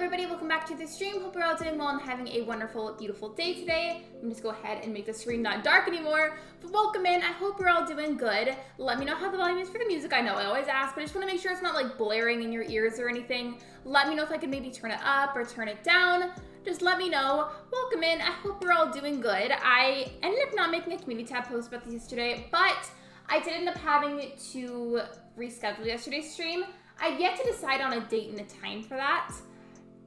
everybody, welcome back to the stream. Hope you're all doing well and having a wonderful, beautiful day today. I'm gonna just go ahead and make the stream not dark anymore. But welcome in, I hope you're all doing good. Let me know how the volume is for the music. I know I always ask, but I just wanna make sure it's not like blaring in your ears or anything. Let me know if I can maybe turn it up or turn it down. Just let me know. Welcome in, I hope you're all doing good. I ended up not making a community tab post about this yesterday, but I did end up having to reschedule yesterday's stream. I've yet to decide on a date and a time for that.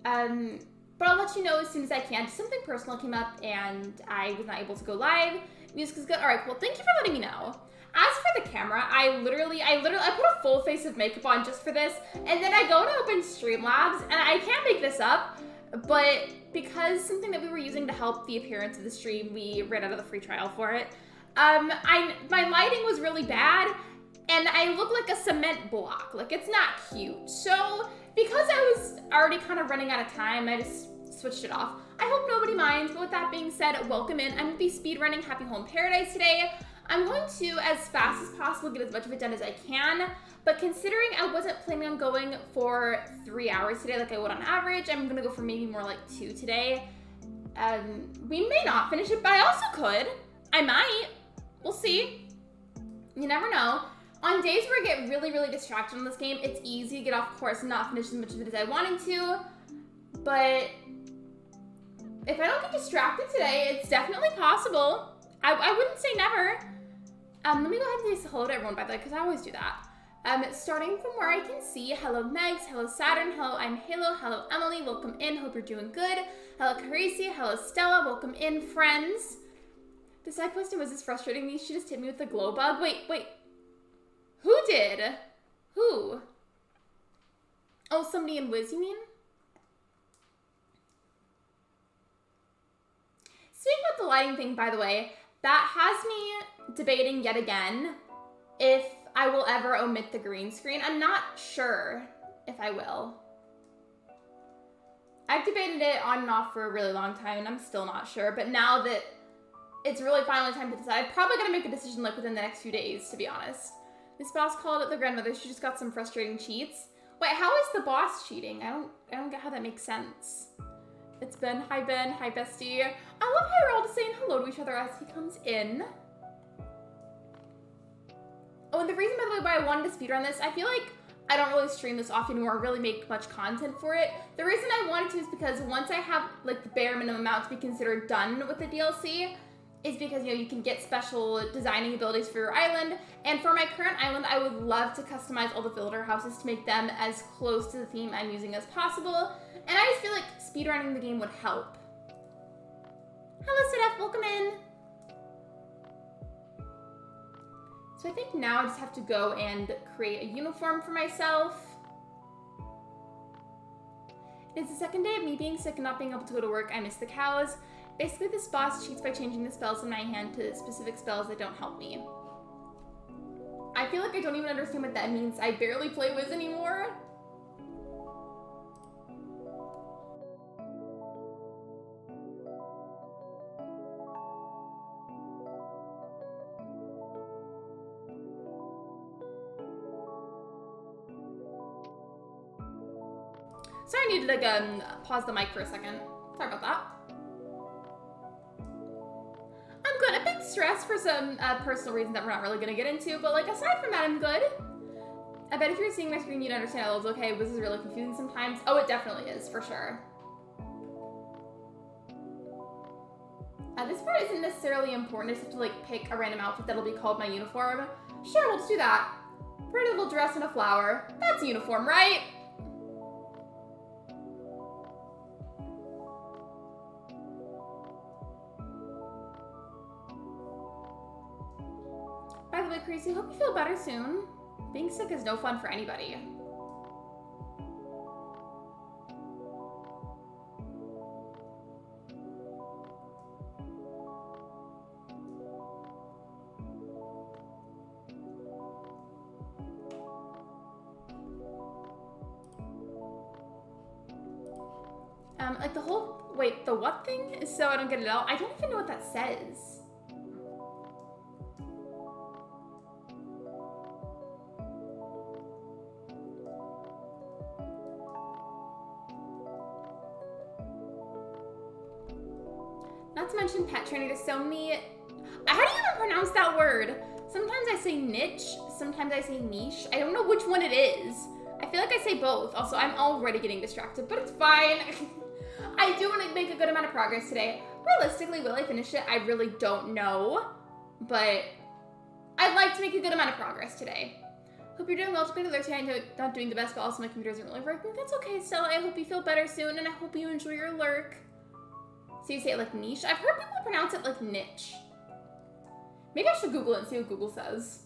But I'll let you know as soon as I can. Something personal came up and I was not able to go live. Music is good. All right, cool. Thank you for letting me know. As for the camera, I literally put a full face of makeup on just for this, and then I go to open Streamlabs, and I can't make this up, but because something that we were using to help the appearance of the stream, we ran out of the free trial for it. My lighting was really bad, and I look like a cement block. Like, it's not cute. So because I was already kind of running out of time, I just switched it off. I hope nobody minds, but with that being said, welcome in. I'm gonna be speedrunning Happy Home Paradise today. I'm going to, as fast as possible, get as much of it done as I can, but considering I wasn't planning on going for 3 hours today like I would on average, I'm gonna go for maybe more like 2 today. We may not finish it, but I also could. I might. We'll see. You never know. On days where I get really, really distracted on this game, it's easy to get off course and not finish as much of it as I wanted to. But if I don't get distracted today, it's definitely possible. I wouldn't say never. Let me go ahead and say hello to everyone, by the way, because I always do that. Starting from where I can see, hello Megs, hello Saturn, hello I'm Halo, hello Emily, welcome in, hope you're doing good. Hello Carisi, hello Stella, welcome in, friends. The side question was this frustrating me? She just hit me with the glow bug. Wait. Who did? Who? Oh, somebody in Wiz, you mean? Speaking about the lighting thing, by the way, that has me debating yet again if I will ever omit the green screen. I'm not sure if I will. I've debated it on and off for a really long time, and I'm still not sure, but now that it's really finally time to decide, I'm probably gonna make a decision like within the next few days, to be honest. This boss called it the grandmother. She just got some frustrating cheats. Wait, how is the boss cheating? I don't get how that makes sense. It's Ben. Hi, Ben. Hi, bestie. I love how we're all just saying hello to each other as he comes in. Oh, and the reason, by the way, why I wanted to speedrun this, I feel like I don't really stream this often or really make much content for it. The reason I wanted to is because once I have, like, the bare minimum amount to be considered done with the DLC, is because, you know, you can get special designing abilities for your island. And for my current island, I would love to customize all the villager houses to make them as close to the theme I'm using as possible. And I just feel like speedrunning the game would help. Hello, Sedef, welcome in. So I think now I just have to go and create a uniform for myself. It's the second day of me being sick and not being able to go to work. I miss the cows. Basically, this boss cheats by changing the spells in my hand to specific spells that don't help me. I feel like I don't even understand what that means. I barely play Wiz anymore. Sorry, I needed to pause the mic for a second. Sorry about that. I'm good. A bit stressed for some personal reasons that we're not really going to get into, but like aside from that, I'm good. I bet if you're seeing my screen, you'd understand I was okay. This is really confusing sometimes. Oh, it definitely is, for sure. This part isn't necessarily important. I just have to like pick a random outfit that'll be called my uniform. Sure, we'll just do that. Pretty little dress and a flower. That's a uniform, right? By the way, Creasy, hope you feel better soon. Being sick is no fun for anybody. Like the whole, wait, the what thing? So I don't get it out. I don't even know what that says. Not to mention pet training. There's so many. How do you even pronounce that word? Sometimes I say niche, sometimes I say niche. I don't know which one it is. I feel like I say both. Also, I'm already getting distracted, but it's fine. I do want to make a good amount of progress today. Realistically, will I finish it? I really don't know, but I'd like to make a good amount of progress today. Hope you're doing well. Just going to alert you. I know not doing the best, but also my computer isn't really working. That's okay, Stella. I hope you feel better soon, and I hope you enjoy your lurk. So you say it like niche? I've heard people pronounce it like niche. Maybe I should Google it and see what Google says.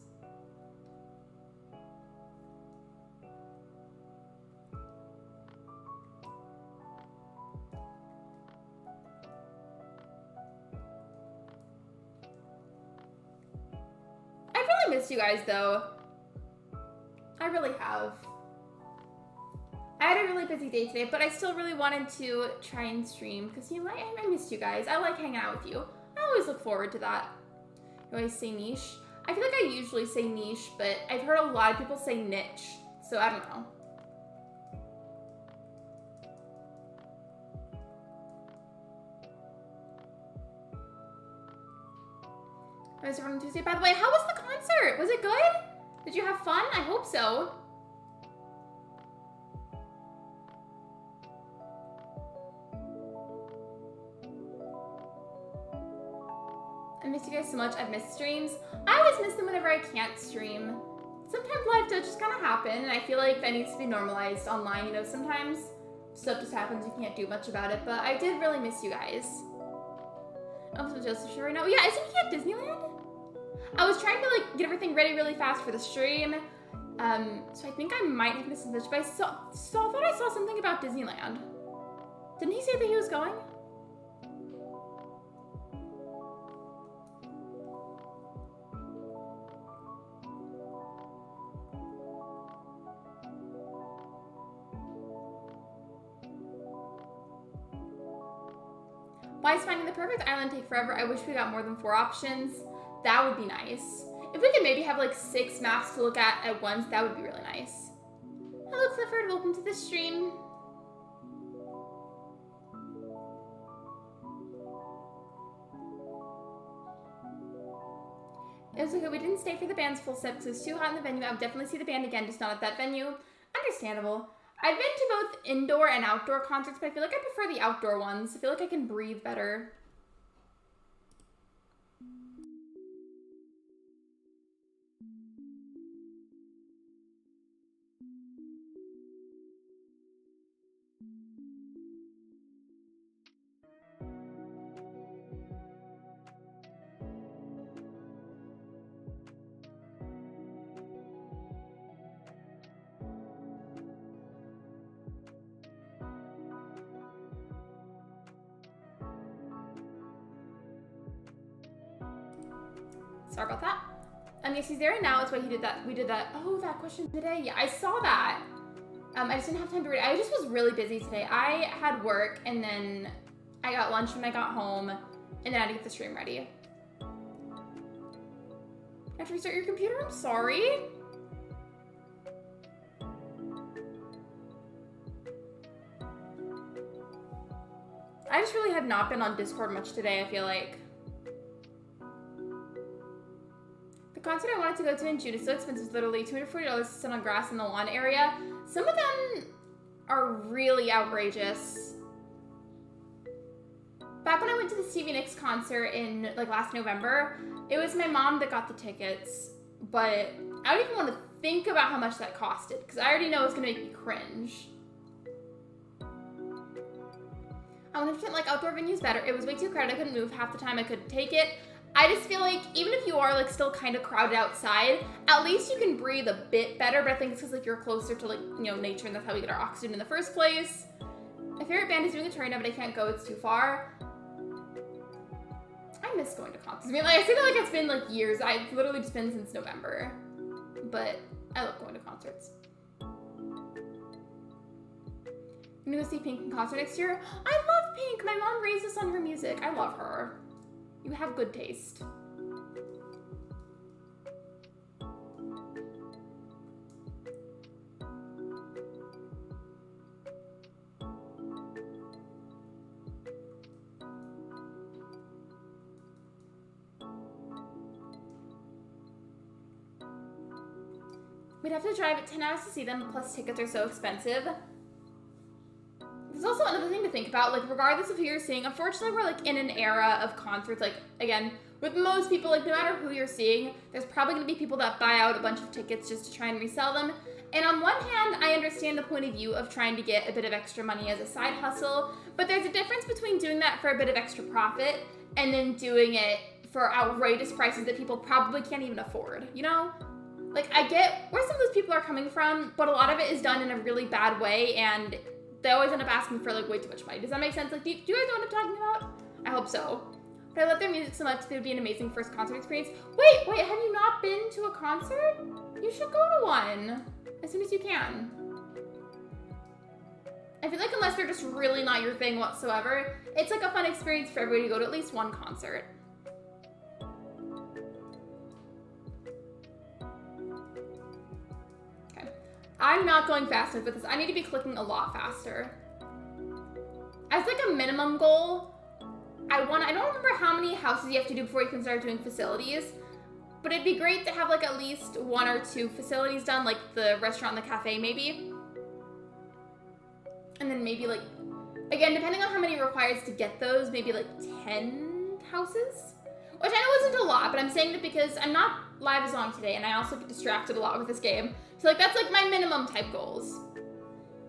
I really missed you guys though. I really have. I had a really busy day today, but I still really wanted to try and stream because you know I missed you guys. I like hanging out with you. I always look forward to that. You always say niche. I feel like I usually say niche, but I've heard a lot of people say niche, so I don't know. I was on Tuesday. By the way, how was the concert? Was it good? Did you have fun? I hope so. I miss you guys so much. I've missed streams. I always miss them whenever I can't stream. Sometimes life does just kind of happen, and I feel like that needs to be normalized online. You know, sometimes stuff just happens. You can't do much about it, but I did really miss you guys. I'm so Joseph right now. Yeah, isn't he at Disneyland? I was trying to like get everything ready really fast for the stream. So I think I might have missed this, but I thought I saw something about Disneyland. Didn't he say that he was going? Why is finding the perfect island take forever? I wish we got more than 4 options. That would be nice. If we could maybe have like 6 maps to look at once, that would be really nice. Hello Clifford, welcome to the stream. It was okay, we didn't stay for the band's full set because it was too hot in the venue. I would definitely see the band again, just not at that venue. Understandable. I've been to both indoor and outdoor concerts, but I feel like I prefer the outdoor ones. I feel like I can breathe better. Sorry about that. Yes, he's there and now. That's why he did that. We did that. Oh, that question today. Yeah, I saw that. I just didn't have time to read it. I just was really busy today. I had work and then I got lunch when I got home and then I had to get the stream ready. You have to restart your computer? I'm sorry. I just really have not been on Discord much today, I feel like. The concert I wanted to go to in June is so expensive. It's literally $240 to sit on grass in the lawn area. Some of them are really outrageous. Back when I went to the Stevie Nicks concert in like last November, it was my mom that got the tickets, but I don't even want to think about how much that costed because I already know it's gonna make me cringe. I 100% like outdoor venues better. It was way too crowded. I couldn't move half the time. I couldn't take it. I just feel like even if you are like still kind of crowded outside, at least you can breathe a bit better. But I think it's because like you're closer to like, you know, nature and that's how we get our oxygen in the first place. My favorite band is doing a tour now, but I can't go. It's too far. I miss going to concerts. I mean, like I say that like it's been like years. I've literally just been since November, but I love going to concerts. I'm gonna go see Pink in concert next year. I love Pink. My mom raised us on her music. I love her. You have good taste. We'd have to drive 10 hours to see them, plus tickets are so expensive. There's also another thing to think about, like, regardless of who you're seeing, unfortunately, we're, like, in an era of concerts, like, again, with most people, like, no matter who you're seeing, there's probably going to be people that buy out a bunch of tickets just to try and resell them. And on one hand, I understand the point of view of trying to get a bit of extra money as a side hustle, but there's a difference between doing that for a bit of extra profit and then doing it for outrageous prices that people probably can't even afford, you know? Like, I get where some of those people are coming from, but a lot of it is done in a really bad way, and they always end up asking for, like, way too much money. Does that make sense? Like, do you guys know what I'm talking about? I hope so. But I love their music so much, they would be an amazing first concert experience. Wait, have you not been to a concert? You should go to one as soon as you can. I feel like unless they're just really not your thing whatsoever, it's like a fun experience for everybody to go to at least one concert. Okay. I'm not going fast enough with this. I need to be clicking a lot faster. As like a minimum goal, I don't remember how many houses you have to do before you can start doing facilities, but it'd be great to have like at least 1 or 2 facilities done, like the restaurant and the cafe maybe. And then maybe like, again, depending on how many it requires to get those, maybe like 10 houses? Which I know isn't a lot, but I'm saying it because I'm not live as long today, and I also get distracted a lot with this game. So like, that's like my minimum type goals.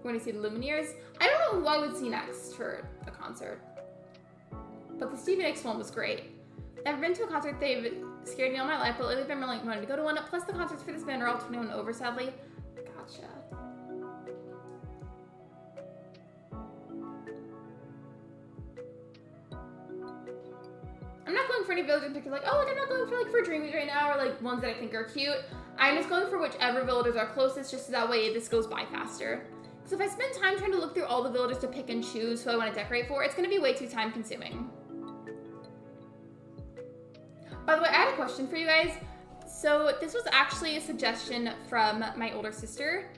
We're gonna see the Lumineers. I don't know who I would see next for a concert. But the Stevie Nicks one was great. I've been to a concert, they've scared me all my life, but lately I've been really wanting to go to one. Plus the concerts for this band are all 21 over, sadly. Gotcha. I'm not going for any villagers because like, oh, like I'm not going for like for dreamies right now, or like ones that I think are cute. I'm just going for whichever villagers are closest, just so that way this goes by faster. So if I spend time trying to look through all the villagers to pick and choose who I want to decorate for, it's going to be way too time consuming. By the way, I had a question for you guys. So this was actually a suggestion from my older sister.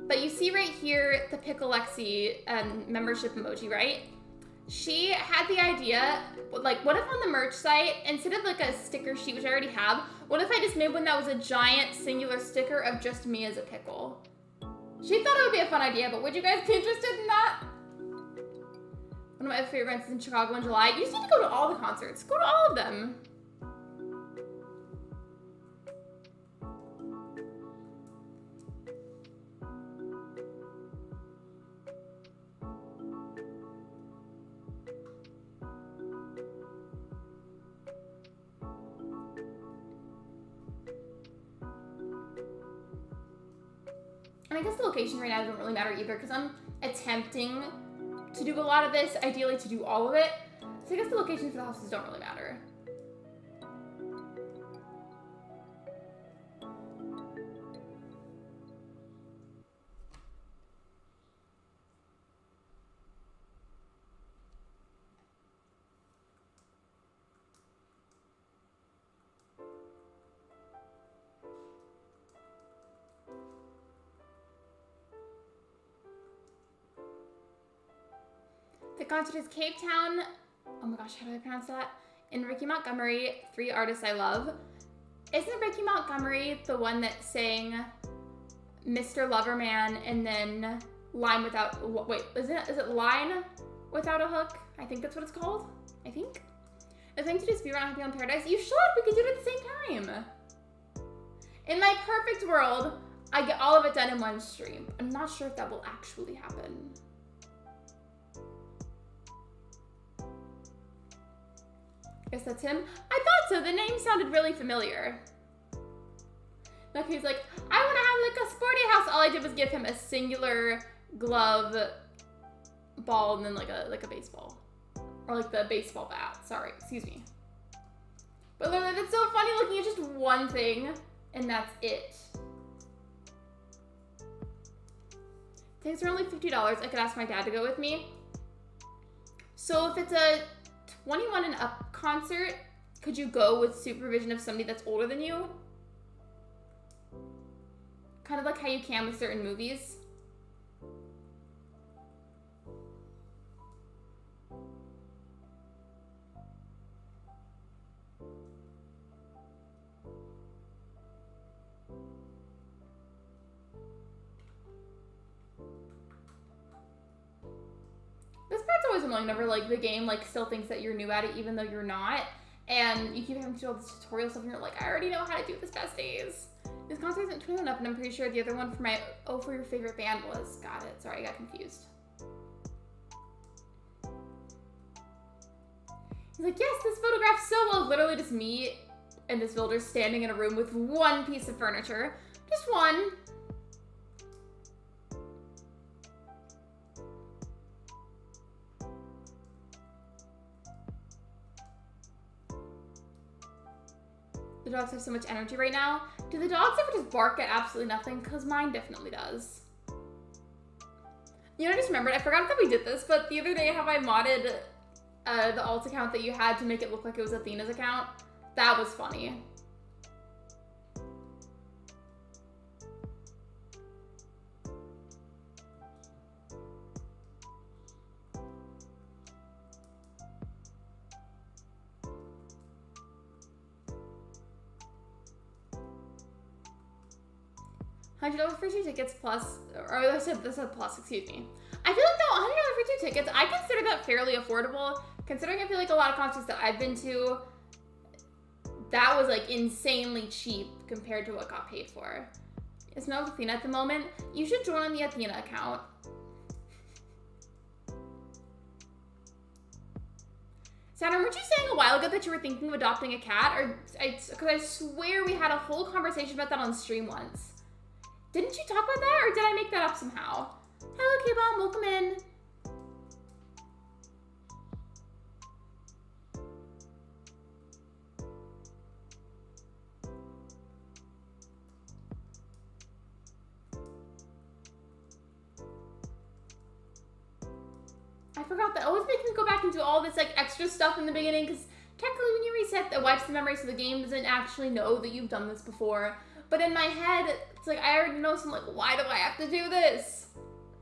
But you see right here, the Pickle Lexi membership emoji, right? She had the idea, like, what if on the merch site, instead of like a sticker sheet, which I already have, what if I just made one that was a giant singular sticker of just me as a pickle? She thought it would be a fun idea, but would you guys be interested in that? One of my favorite events is in Chicago in July. You just need to go to all the concerts. Go to all of them. And I guess the location right now doesn't really matter either because I'm attempting to do a lot of this, ideally to do all of it. So I guess the locations for the houses don't really matter. The concert is Cape Town. Oh my gosh, how do I pronounce that? In Ricky Montgomery, 3 artists I love. Isn't Ricky Montgomery the one that sang Mr. Loverman and then Line Without, wait, is it Line Without a Hook? I think that's what it's called, I think. The thing to do is be around Happy on Paradise. You should, we could do it at the same time. In my perfect world, I get all of it done in one stream. I'm not sure if that will actually happen. Guess that's him. I thought so. The name sounded really familiar. Like he's like, I want to have like a sporty house. All I did was give him a singular glove, ball, and then like a baseball, or like the baseball bat. Sorry, excuse me. But literally, that's so funny looking at just one thing, and that's it. Tickets are only $50. I could ask my dad to go with me. So if it's a 21 and up concert, could you go with supervision of somebody that's older than you? Kind of like how you can with certain movies. always annoying whenever like the game like still thinks that you're new at it even though you're not. And you keep having to do all this tutorial stuff and you're like, I already know how to do this besties. This concert isn't 21 up and I'm pretty sure the other one for my for your favorite band was. Got it. Sorry, I got confused. He's like, yes, this photograph's so well. Literally just me and this villager standing in a room with one piece of furniture. Just one. The dogs have so much energy right now. Do the dogs ever just bark at absolutely nothing? Because mine definitely does. You know, I just remembered, I forgot that we did this, but the other day how I modded the alt account that you had to make it look like it was Athena's account. That was funny. $100 for 2 tickets plus, or I said this said plus, excuse me. I feel like though, $100 for 2 tickets, I consider that fairly affordable, considering I feel like a lot of concerts that I've been to, that was like insanely cheap compared to what got paid for. It smells Athena at the moment. You should join on the Athena account. Saturn, weren't you saying a while ago that you were thinking of adopting a cat? Or because I swear we had a whole conversation about that on stream once. Didn't you talk about that, or did I make that up somehow? Hello, K-Bomb, welcome in. I forgot that. Always making me go back and do all this like extra stuff in the beginning, because technically when you reset, it wipes the memory, so the game doesn't actually know that you've done this before. But in my head, it's like, I already know, so I'm like, why do I have to do this?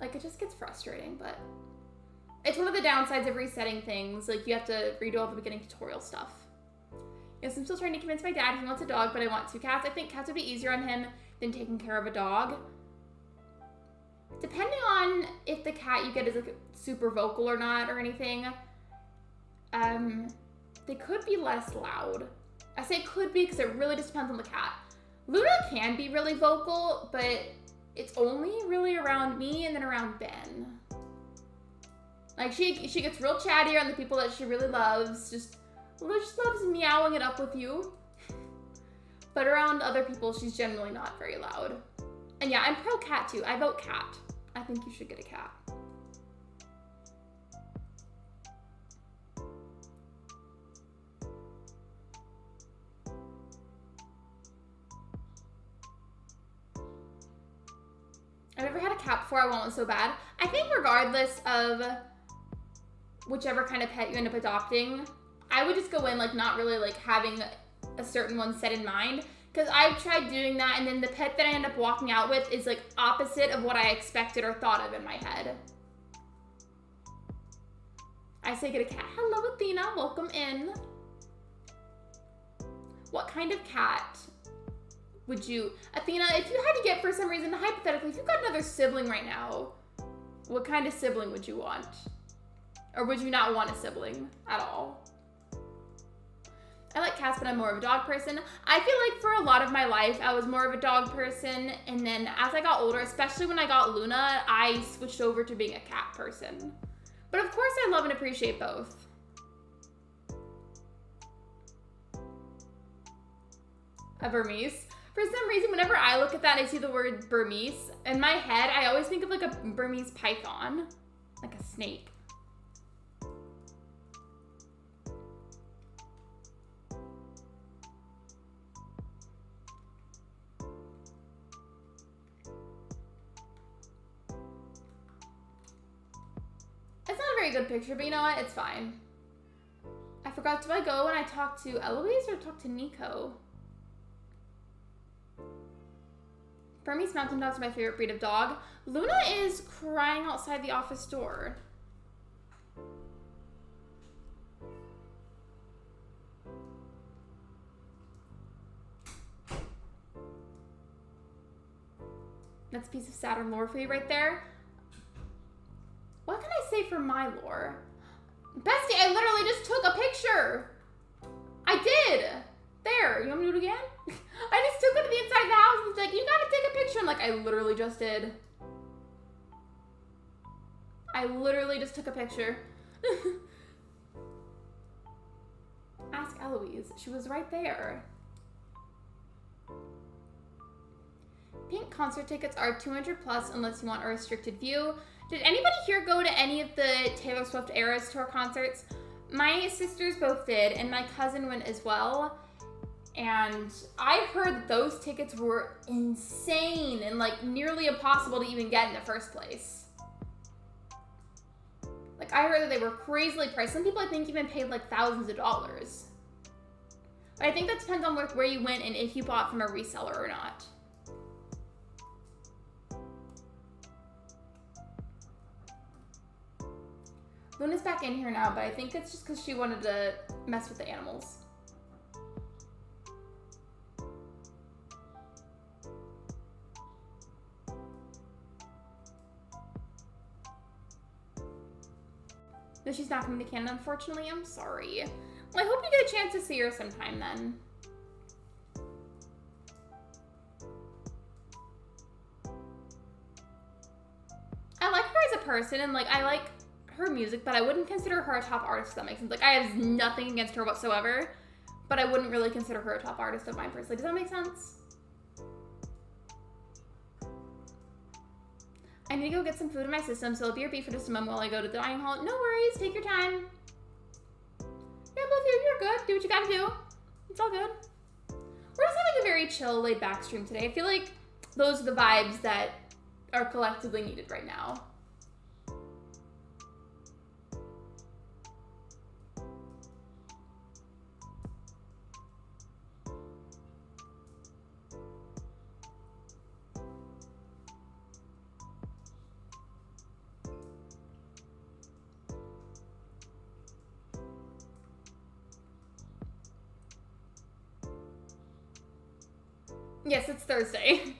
Like, it just gets frustrating, but it's one of the downsides of resetting things. Like, you have to redo all the beginning tutorial stuff. Yes, I'm still trying to convince my dad he wants a dog, but I want 2 cats. I think cats would be easier on him than taking care of a dog. Depending on if the cat you get is like super vocal or not or anything, they could be less loud. I say could be because it really just depends on the cat. Luna can be really vocal, but it's only really around me and then around Ben. Like, she gets real chatty around the people that she really loves. Just loves meowing it up with you. But around other people, she's generally not very loud. And yeah, I'm pro cat too. I vote cat. I think you should get a cat. I've never had a cat before. I want one so bad. I think regardless of whichever kind of pet you end up adopting, I would just go in like not really like having a certain one set in mind, because I've tried doing that and then the pet that I end up walking out with is like opposite of what I expected or thought of in my head. I say get a cat. Hello, Athena. Welcome in. What kind of cat would you, Athena, if you had to get for some reason, hypothetically, if you've got another sibling right now, what kind of sibling would you want? Or would you not want a sibling at all? I like cats, but I'm more of a dog person. I feel like for a lot of my life, I was more of a dog person. And then as I got older, especially when I got Luna, I switched over to being a cat person. But of course, I love and appreciate both. A Burmese. For some reason, whenever I look at that and I see the word Burmese, in my head, I always think of like a Burmese python, like a snake. It's not a very good picture, but you know what? It's fine. I forgot, do I go when I talk to Eloise or talk to Nico? Burmese Mountain Dogs are my favorite breed of dog. Luna is crying outside the office door. That's a piece of Saturn lore for you right there. What can I say for my lore? Bestie, I literally just took a picture. I did. There, you want me to do it again? I just took it to the inside of the house and it's like, you gotta take a picture. I'm like, I literally just did. I literally just took a picture. Ask Eloise. She was right there. Pink concert tickets are 200 plus unless you want a restricted view. Did anybody here go to any of the Taylor Swift Eras Tour concerts? My sisters both did, and my cousin went as well. And I heard that those tickets were insane and like nearly impossible to even get in the first place. Like I heard that they were crazily priced. Some people I think even paid like thousands of dollars. But I think that depends on where you went and if you bought from a reseller or not. Luna's back in here now, but I think it's just because she wanted to mess with the animals. No, she's not coming to Canada, unfortunately. I'm sorry. Well, I hope you get a chance to see her sometime then. I like her as a person, and like I like her music, but I wouldn't consider her a top artist, if that makes sense. Like I have nothing against her whatsoever, but I wouldn't really consider her a top artist of mine personally. Does that make sense? I need to go get some food in my system, so I'll be your beef for just a moment while I go to the dining hall. No worries, take your time. Yeah, both of you, you're good. Do what you gotta do. It's all good. We're just having a very chill, laid back stream today. I feel like those are the vibes that are collectively needed right now. Yes, it's Thursday.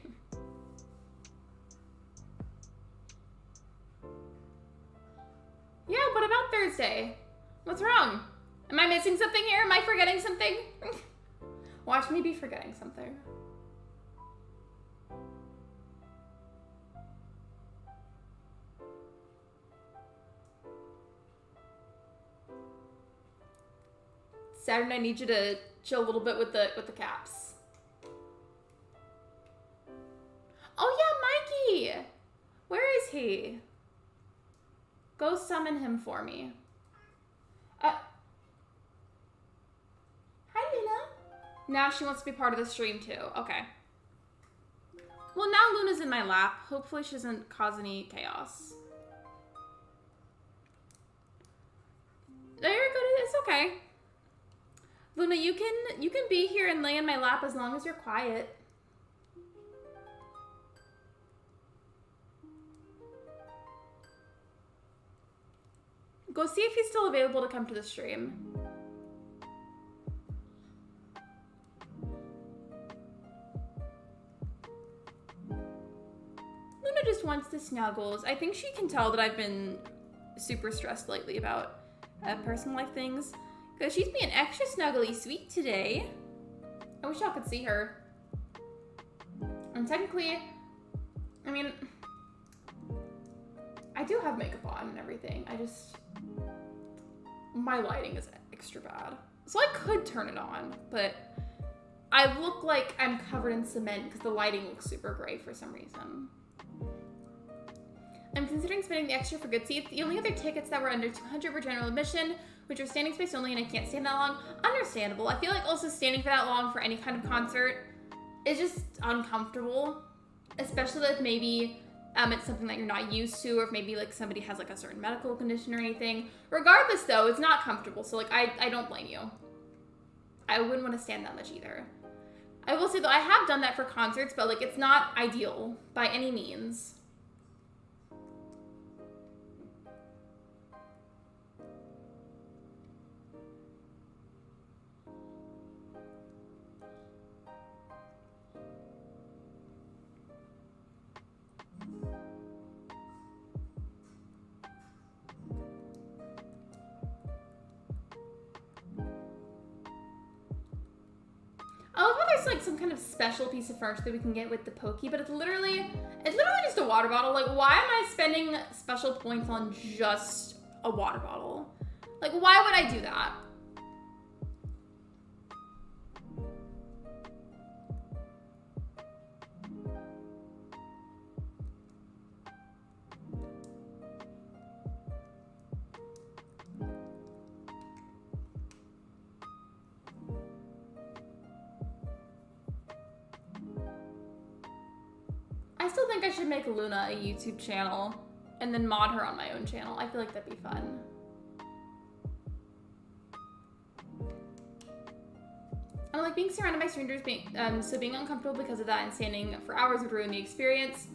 Yeah, what about Thursday? What's wrong? Am I missing something here? Am I forgetting something? Watch me be forgetting something. Saturn, I need you to chill a little bit with the caps. Oh yeah, Mikey! Where is he? Go summon him for me. Hi, Luna. Now she wants to be part of the stream too. Okay. Well, now Luna's in my lap. Hopefully she doesn't cause any chaos. No, you're good. It's okay. Luna, you can be here and lay in my lap as long as you're quiet. Go see if he's still available to come to the stream. Luna just wants the snuggles. I think she can tell that I've been super stressed lately about personal life things. Because she's being extra snuggly sweet today. I wish y'all could see her. And technically, I mean, I do have makeup on and everything. I just, my lighting is extra bad. So I could turn it on, but I look like I'm covered in cement because the lighting looks super gray for some reason. I'm considering spending the extra for good seats. The only other tickets that were under 200 were general admission, which are standing space only, and I can't stand that long. Understandable. I feel like also standing for that long for any kind of concert is just uncomfortable, especially if maybe it's something that you're not used to, or if maybe like somebody has like a certain medical condition or anything. Regardless though, it's not comfortable, so like I don't blame you. I wouldn't want to stand that much either. I will say though, I have done that for concerts, but like it's not ideal by any means. some kind of special piece of furniture that we can get with the Pokey, but it's literally just a water bottle. Like, why am I spending special points on just a water bottle? Like, why would I do that? I still think I should make Luna a YouTube channel and then mod her on my own channel. I feel like that'd be fun. I like being surrounded by strangers, being uncomfortable because of that and standing for hours would ruin the experience.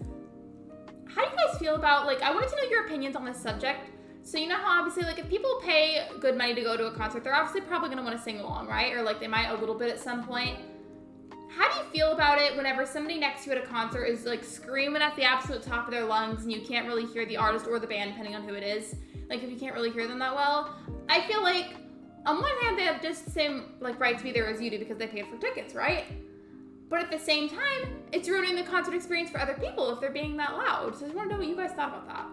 How do you guys feel about, like, I wanted to know your opinions on this subject. So you know how obviously, like, if people pay good money to go to a concert, they're obviously probably gonna want to sing along, right? Or like they might a little bit at some point. How do you feel about it whenever somebody next to you at a concert is like screaming at the absolute top of their lungs and you can't really hear the artist or the band depending on who it is? Like if you can't really hear them that well, I feel like on one hand they have just the same like right to be there as you do because they paid for tickets, right? But at the same time, it's ruining the concert experience for other people if they're being that loud. So I just want to know what you guys thought about that.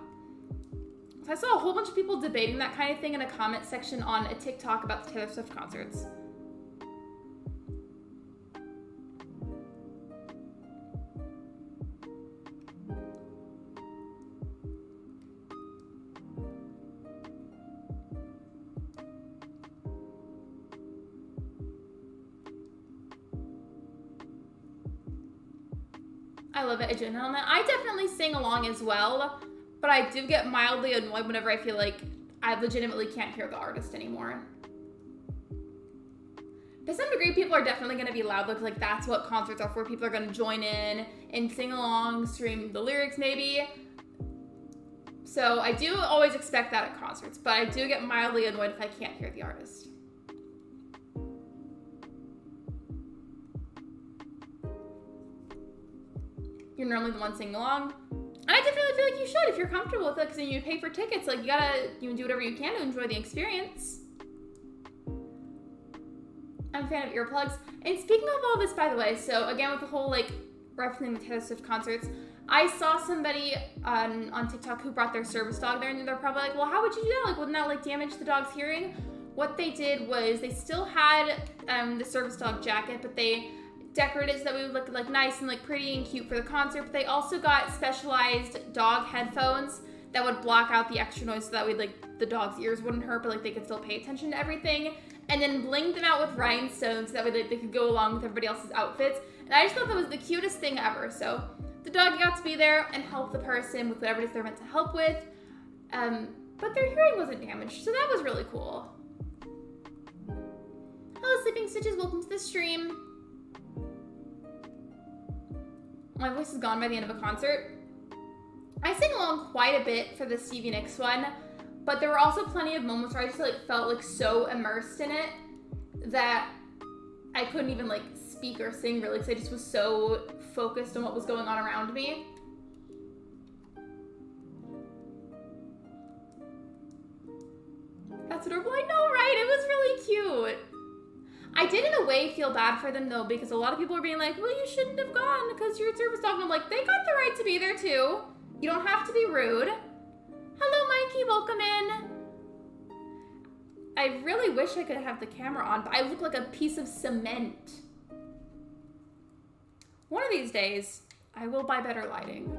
So I saw a whole bunch of people debating that kind of thing in a comment section on a TikTok about the Taylor Swift concerts. I love it, gentlemen. I definitely sing along as well, but I do get mildly annoyed whenever I feel like I legitimately can't hear the artist anymore. To some degree, people are definitely going to be loud because like that's what concerts are for. People are going to join in and sing along, stream the lyrics maybe. So I do always expect that at concerts, but I do get mildly annoyed if I can't hear the artist. You're normally the one singing along. And I definitely feel like you should if you're comfortable with it, because you pay for tickets. Like you gotta do whatever you can to enjoy the experience. I'm a fan of earplugs. And speaking of all this, by the way, so again with the whole like referencing the Taylor Swift concerts, I saw somebody on TikTok who brought their service dog there, and they're probably like, well, how would you do that? Like, wouldn't that like damage the dog's hearing? What they did was they still had the service dog jacket, but they decorated so that we would look like nice and like pretty and cute for the concert. But they also got specialized dog headphones that would block out the extra noise so that way like the dog's ears wouldn't hurt, but like they could still pay attention to everything. And then blinged them out with rhinestones so that way they could go along with everybody else's outfits. And I just thought that was the cutest thing ever. So the dog got to be there and help the person with whatever it is they're meant to help with. But their hearing wasn't damaged, so that was really cool. Hello, Sleeping Stitches, welcome to the stream. My voice is gone by the end of a concert. I sing along quite a bit for the Stevie Nicks one, but there were also plenty of moments where I just like felt like so immersed in it that I couldn't even like speak or sing really because I just was so focused on what was going on around me. That's adorable. I know, right? It was really cute. I did in a way feel bad for them though, because a lot of people were being like, well, you shouldn't have gone because you're a service dog. And I'm like, they got the right to be there too. You don't have to be rude. Hello, Mikey, welcome in. I really wish I could have the camera on, but I look like a piece of cement. One of these days, I will buy better lighting.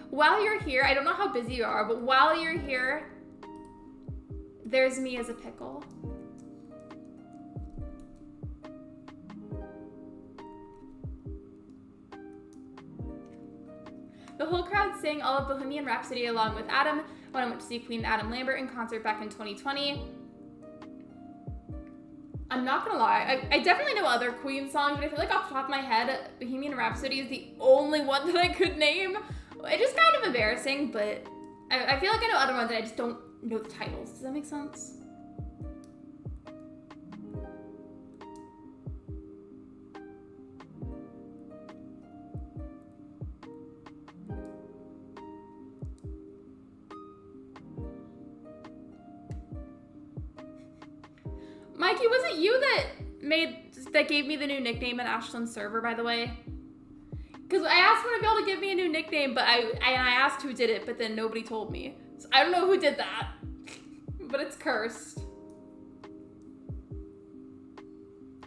While you're here, I don't know how busy you are, but while you're here, there's me as a pickle. The whole crowd sang all of Bohemian Rhapsody along with Adam when I went to see Queen Adam Lambert in concert back in 2020. I'm not gonna lie, I definitely know other Queen songs, but I feel like off the top of my head, Bohemian Rhapsody is the only one that I could name. It is kind of embarrassing, but I feel like I know other ones that I just don't know the titles. Does that make sense? Mikey, was it you that gave me the new nickname in Ashland's server, by the way? Because I asked one of y'all to give me a new nickname, but I asked who did it, but then nobody told me. So I don't know who did that, but it's cursed.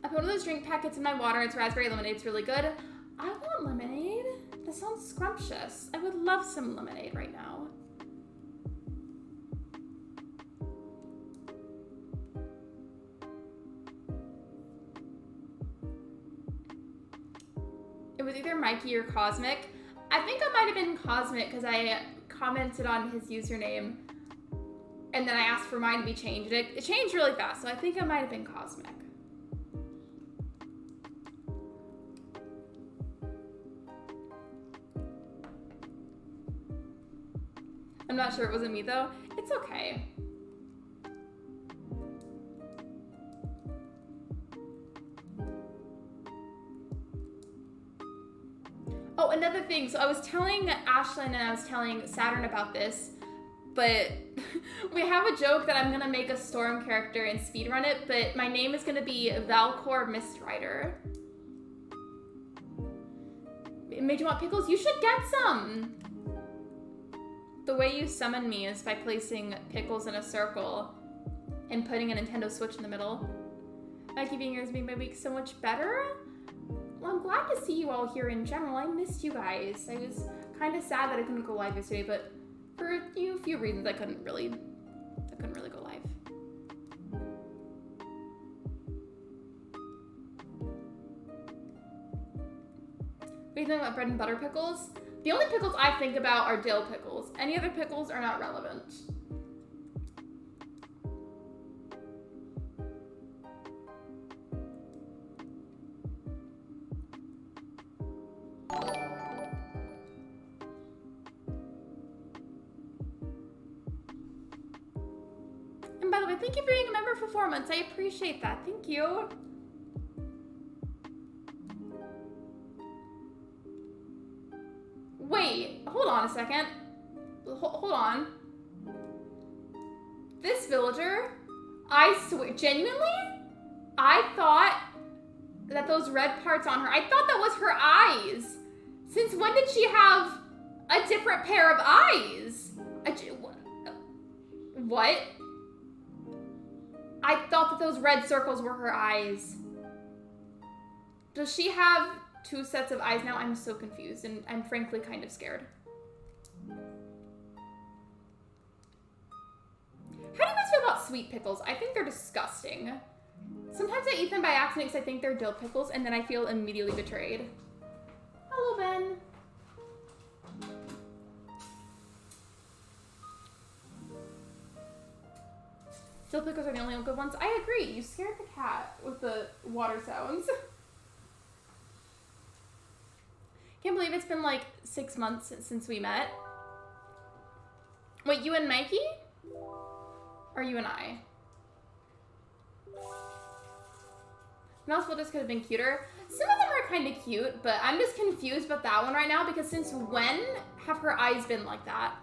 I put one of those drink packets in my water. It's raspberry lemonade. It's really good. I want lemonade. That sounds scrumptious. I would love some lemonade right now. It was either Mikey or Cosmic. I think I might have been Cosmic because I commented on his username and then I asked for mine to be changed. It changed really fast, so I think I might have been Cosmic. I'm not sure it wasn't me though. It's okay. Oh, another thing. So I was telling Ashlyn and I was telling Saturn about this, but we have a joke that I'm gonna make a Storm character and speedrun it, but my name is gonna be Valcor Mistrider. It made you want pickles? You should get some! The way you summon me is by placing pickles in a circle and putting a Nintendo Switch in the middle. Mikey being here is making my week so much better. Well, I'm glad to see you all here in general. I missed you guys. I was kind of sad that I couldn't go live yesterday, but for a few reasons I couldn't really go live. What do you think about bread and butter pickles? The only pickles I think about are dill pickles. Any other pickles are not relevant. And by the way, thank you for being a member for 4 months. I appreciate that. Thank you. Wait, hold on a second. Hold on. This villager, I swear, genuinely, I thought that those red parts on her, I thought that was her eyes. Since when did she have a different pair of eyes? What? I thought that those red circles were her eyes. Does she have 2 sets of eyes now? I'm so confused and I'm frankly kind of scared. How do you guys feel about sweet pickles? I think they're disgusting. Sometimes I eat them by accident because I think they're dill pickles and then I feel immediately betrayed. Hello, Ben. Dill pickles are the only good ones. I agree. You scared the cat with the water sounds. Can't believe it's been like 6 months since we met. Wait, you and Mikey? Or you and I? Mouse filters could have been cuter. Some of them are kind of cute, but I'm just confused about that one right now because since when have her eyes been like that?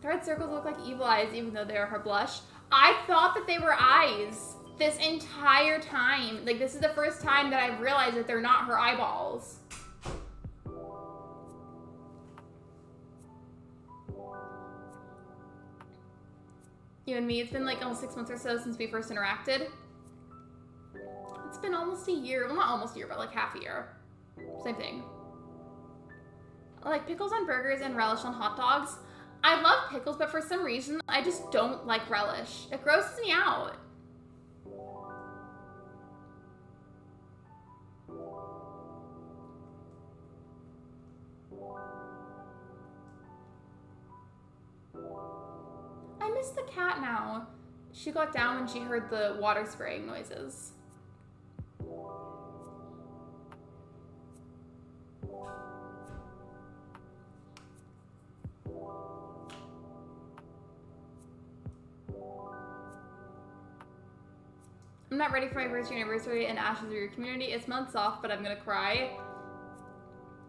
The red circles look like evil eyes even though they are her blush. I thought that they were eyes this entire time. Like, this is the first time that I've realized that they're not her eyeballs. You and me, it's been like almost 6 months or so since we first interacted. It's been almost a year. Well, not almost a year, but like half a year. Same thing. I like pickles on burgers and relish on hot dogs. I love pickles, but for some reason, I just don't like relish. It grosses me out. I miss the cat now. She got down when she heard the water spraying noises. I'm not ready for my first anniversary and Ashes of your community. It's months off, but I'm gonna cry.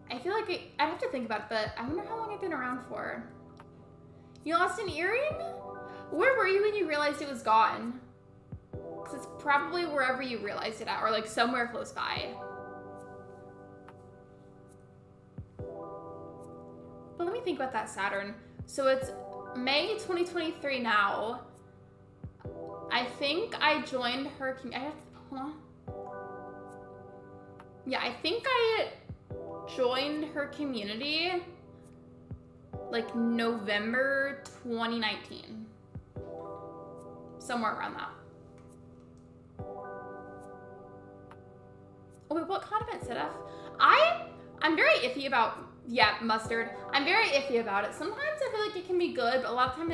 I feel like I'd have to think about it, but I wonder how long I've been around for. You lost an earring? Where were you when you realized it was gone? Because it's probably wherever you realized it at, or like somewhere close by. But let me think about that Saturn. So it's May 2023 now. I think I joined her, hold on. Yeah, I think I joined her community like November 2019. Somewhere around that. Oh wait, what condiment, Sedef? I'm very iffy about, yeah, mustard. I'm very iffy about it. Sometimes I feel like it can be good, but a lot of times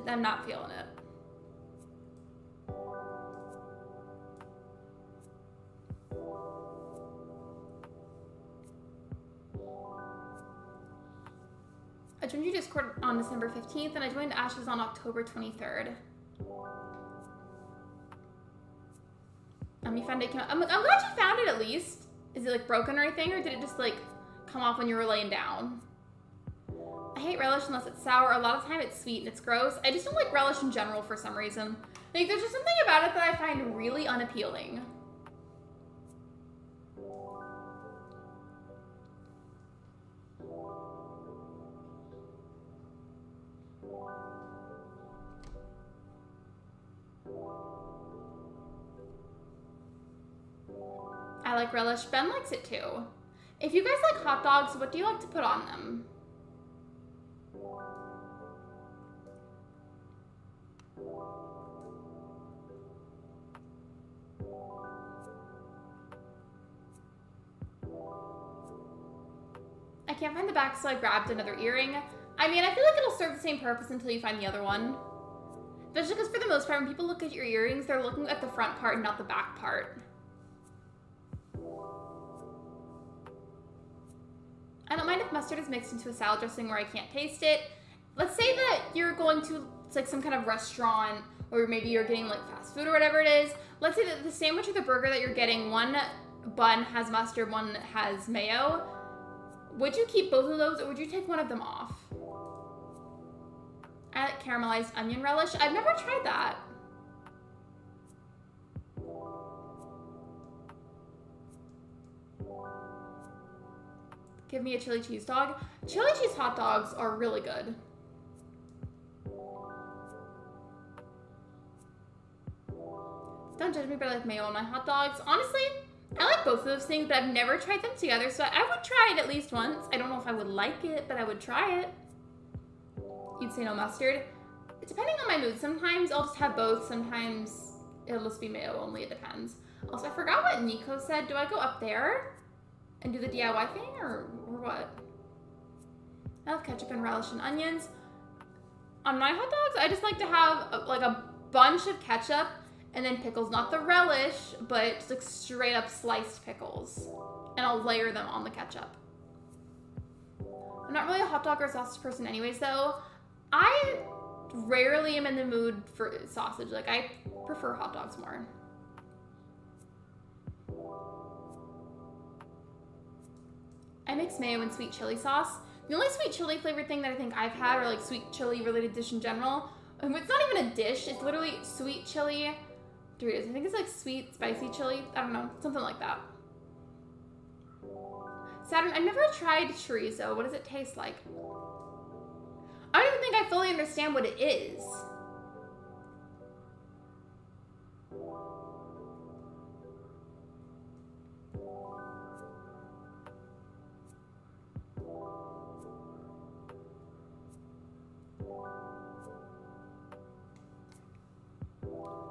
I'm not feeling it. I joined your Discord on December 15th, and I joined Ash's on October 23rd. You found it. I'm glad you found it at least. Is it like broken or anything, or did it just like come off when you were laying down? I hate relish unless it's sour. A lot of time it's sweet and it's gross. I just don't like relish in general for some reason. Like there's just something about it that I find really unappealing. I like relish. Ben likes it too. If you guys like hot dogs, what do you like to put on them? I can't find the back, so I grabbed another earring. I mean, I feel like it'll serve the same purpose until you find the other one. Especially because for the most part, when people look at your earrings, they're looking at the front part and not the back part. I don't mind if mustard is mixed into a salad dressing where I can't taste it. Let's say that you're going to like some kind of restaurant, or maybe you're getting like fast food or whatever it is. Let's say that the sandwich or the burger that you're getting, one bun has mustard, one has mayo. Would you keep both of those, or would you take one of them off? I like caramelized onion relish. I've never tried that. Give me a chili cheese dog. Chili cheese hot dogs are really good. Don't judge me, but I like mayo on my hot dogs. Honestly, I like both of those things, but I've never tried them together, so I would try it at least once. I don't know if I would like it, but I would try it. You'd say no mustard. Depending on my mood, sometimes I'll just have both. Sometimes it'll just be mayo only. It depends. Also, I forgot what Nico said. Do I go up there and do the DIY thing, or what? I love ketchup and relish and onions. On my hot dogs, I just like to have like a bunch of ketchup and then pickles, not the relish, but just like straight up sliced pickles. And I'll layer them on the ketchup. I'm not really a hot dog or sausage person anyways though. I rarely am in the mood for sausage. Like I prefer hot dogs more. I mix mayo and sweet chili sauce. The only sweet chili flavored thing that I think I've had, or like sweet chili related dish in general, and it's not even a dish, it's literally sweet chili Doritos. I think it's like sweet spicy chili. I don't know, something like that. Saturn, I've never tried chorizo. What does it taste like? I don't even think I fully understand what it is.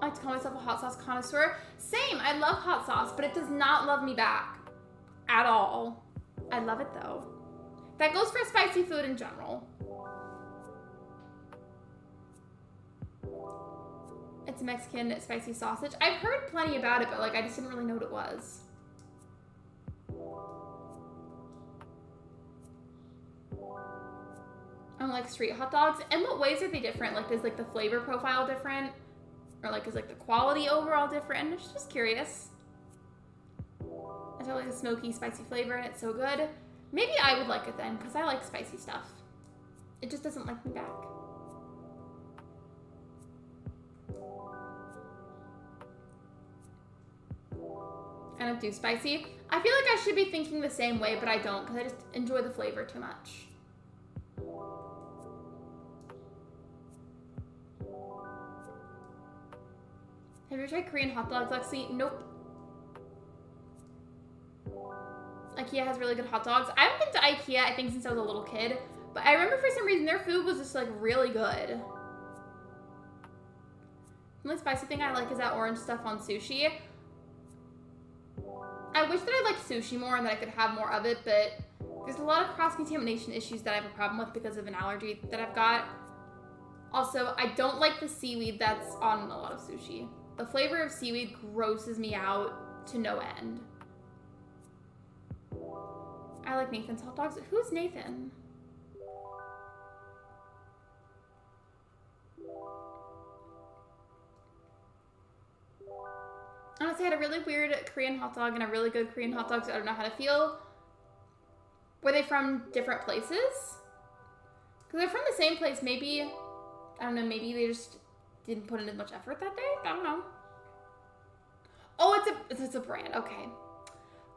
I like to call myself a hot sauce connoisseur. Same, I love hot sauce, but it does not love me back at all. I love it though. That goes for spicy food in general. It's a Mexican spicy sausage. I've heard plenty about it, but like I just didn't really know what it was. I don't like street hot dogs. In what ways are they different? Like is like the flavor profile different? Or like is like the quality overall different? I'm just curious. I feel like a smoky, spicy flavor and it's so good. Maybe I would like it then, because I like spicy stuff. It just doesn't like me back. kind of do spicy. I feel like I should be thinking the same way, but I don't because I just enjoy the flavor too much. Have you tried Korean hot dogs, Lexi? Nope. IKEA has really good hot dogs. I haven't been to IKEA, I think, since I was a little kid. But I remember for some reason their food was just, like, really good. The only spicy thing I like is that orange stuff on sushi. I wish that I liked sushi more and that I could have more of it, but there's a lot of cross-contamination issues that I have a problem with because of an allergy that I've got. Also, I don't like the seaweed that's on a lot of sushi. The flavor of seaweed grosses me out to no end. I like Nathan's hot dogs. Who's Nathan? Honestly, I had a really weird Korean hot dog and a really good Korean hot dog, so I don't know how to feel. Were they from different places? Because they're from the same place. Maybe, I don't know, maybe they just didn't put in as much effort that day? I don't know. Oh, it's a brand. Okay.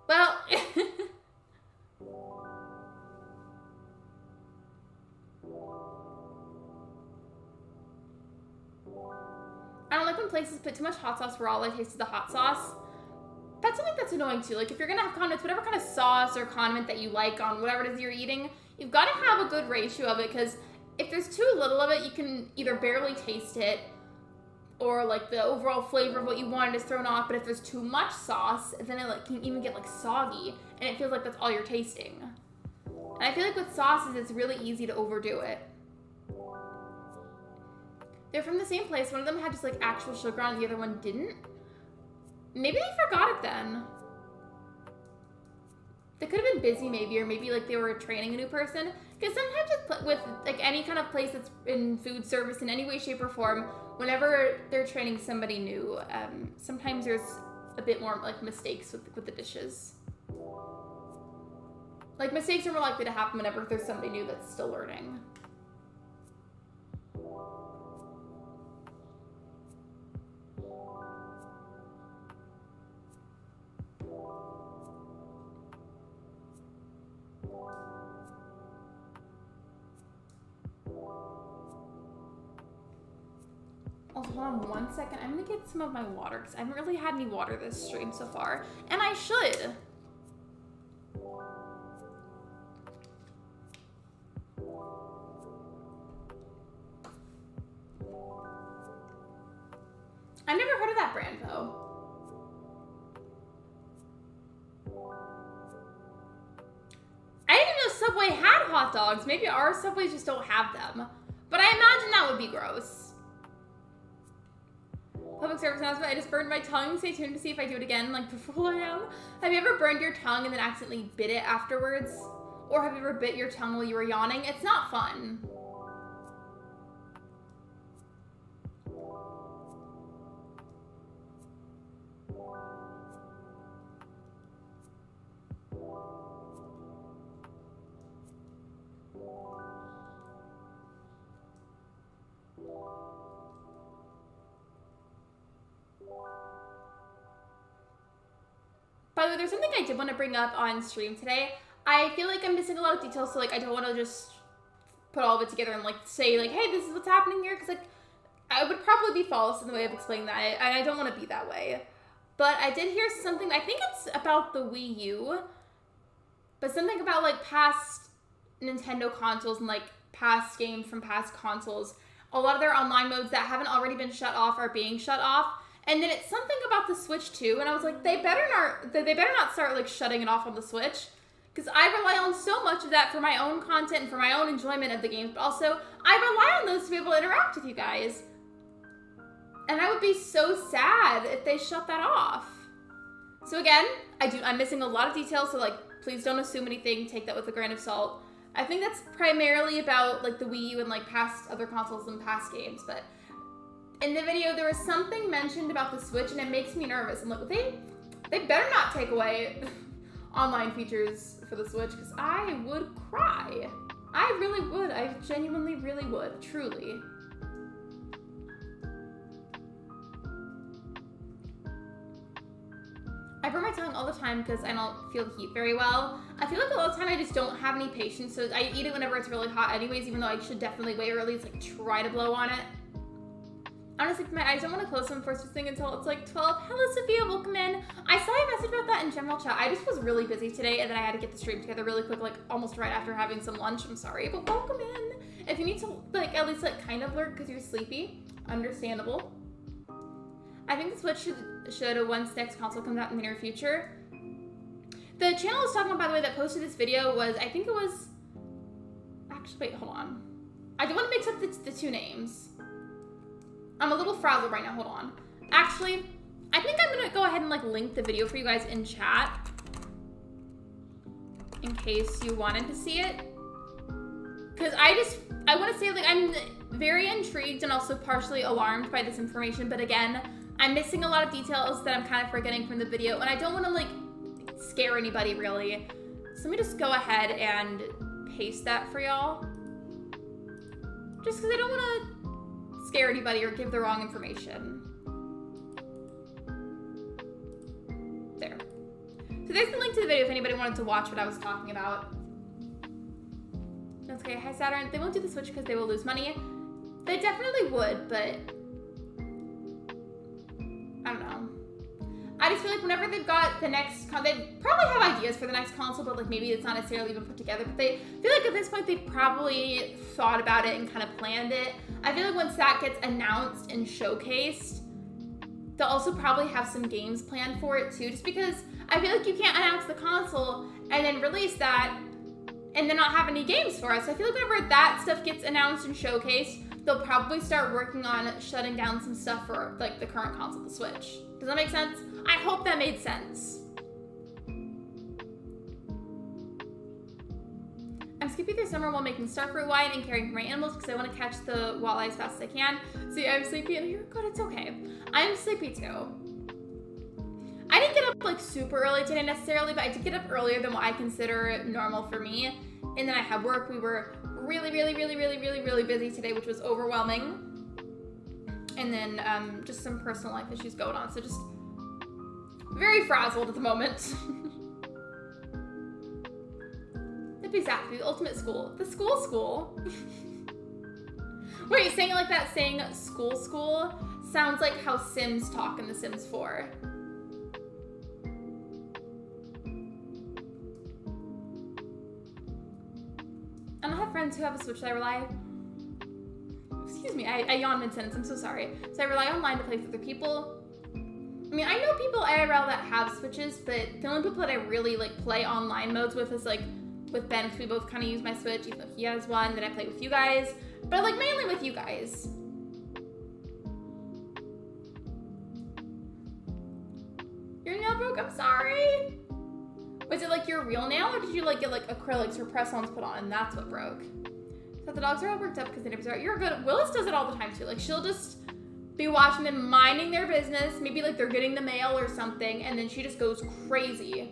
Well, I don't like when places put too much hot sauce where all I taste is the hot sauce. That's something that's annoying too. Like if you're gonna have condiments, whatever kind of sauce or condiment that you like on whatever it is you're eating, you've got to have a good ratio of it, because if there's too little of it, you can either barely taste it or like the overall flavor of what you wanted is thrown off. But if there's too much sauce, then it like can even get like soggy and it feels like that's all you're tasting. And I feel like with sauces, it's really easy to overdo it. They're from the same place. One of them had just like actual sugar on it, the other one didn't. Maybe they forgot it then. They could have been busy maybe, or maybe like they were training a new person. Because sometimes with like any kind of place that's in food service in any way, shape, or form, whenever they're training somebody new, sometimes there's a bit more like mistakes with the dishes. Like mistakes are more likely to happen whenever there's somebody new that's still learning. Also, hold on 1 second. I'm gonna get some of my water because I haven't really had any water this stream so far, and I should. I've never heard of that brand though. I didn't know Subway had hot dogs. Maybe our Subways just don't have them. But I imagine that would be gross. Public service announcement, I just burned my tongue. Stay tuned to see if I do it again, like before I am. Have you ever burned your tongue and then accidentally bit it afterwards? Or have you ever bit your tongue while you were yawning? It's not fun. By the way, there's something I did want to bring up on stream today. I feel like I'm missing a lot of details, so like I don't want to just put all of it together and like say like, hey, this is what's happening here, because like I would probably be false in the way of explaining that, and I don't want to be that way. But I did hear something, I think it's about the Wii U, but something about like past Nintendo consoles and like past games from past consoles. A lot of their online modes that haven't already been shut off are being shut off. And then it's something about the Switch too, and I was like, they better not start like shutting it off on the Switch, because I rely on so much of that for my own content and for my own enjoyment of the games, but also I rely on those to be able to interact with you guys. And I would be so sad if they shut that off. So again, I'm missing a lot of details, so like, please don't assume anything, take that with a grain of salt. I think that's primarily about like the Wii U and like past other consoles and past games, but in the video, there was something mentioned about the Switch, and it makes me nervous. I'm like, they better not take away online features for the Switch, because I would cry. I really would. I genuinely really would. Truly. I burn my tongue all the time because I don't feel heat very well. I feel like a lot of the time I just don't have any patience, so I eat it whenever it's really hot anyways, even though I should definitely wait, or at least like try to blow on it. Honestly, my eyes don't want to close them first thing until it's like 12. Hello, Sophia, welcome in. I saw your message about that in general chat. I just was really busy today, and then I had to get the stream together really quick, like almost right after having some lunch. I'm sorry, but welcome in. If you need to like at least like kind of lurk because you're sleepy, understandable. I think the Switch should once next console comes out in the near future. The channel I was talking about, by the way, that posted this video was, I think it was, actually, wait, hold on. I don't want to mix up the two names. I'm a little frazzled right now, hold on. Actually, I think I'm gonna go ahead and like link the video for you guys in chat in case you wanted to see it. Cause I want to say like I'm very intrigued and also partially alarmed by this information, but again, I'm missing a lot of details that I'm kind of forgetting from the video, and I don't want to like scare anybody really. So let me just go ahead and paste that for y'all. Just because I don't want to scare anybody or give the wrong information. There. So there's the link to the video if anybody wanted to watch what I was talking about. That's okay. Hi Saturn. They won't do the Switch because they will lose money. They definitely would, but I don't know. I just feel like whenever they've got the next they probably have ideas for the next console, but like maybe it's not necessarily even put together, but they feel like at this point they've probably thought about it and kind of planned it. I feel like once that gets announced and showcased, they'll also probably have some games planned for it too, just because I feel like you can't announce the console and then release that and then not have any games for us. I feel like whenever that stuff gets announced and showcased, they'll probably start working on shutting down some stuff for like the current console, the Switch. Does that make sense? I hope that made sense. I'm skipping through summer while making starfruit wine and caring for my animals because I want to catch the walleye as fast as I can. See, I'm sleepy and you're good, it's okay. I'm sleepy too. I didn't get up like super early today necessarily, but I did get up earlier than what I consider normal for me. And then I had work. We were really busy today, which was overwhelming. And then just some personal life issues going on, so just very frazzled at the moment. That'd be exactly the ultimate school. The school. Wait, saying it like that, saying school sounds like how Sims talk in The Sims 4. I don't have friends who have a Switch that I rely. Excuse me, I yawned mid-sentence, I'm so sorry. So I rely online to play with other people. I mean, I know people IRL that have Switches, but the only people that I really like play online modes with is like with Ben, because we both kind of use my Switch, even though he has one, then I play with you guys. But like mainly with you guys. Your nail broke, I'm sorry. Was it like your real nail, or did you like get like acrylics or press-ons put on and that's what broke? So the dogs are all worked up because the neighbors are, you're good. Willis does it all the time too. Like she'll just be watching them minding their business. Maybe like they're getting the mail or something, and then she just goes crazy.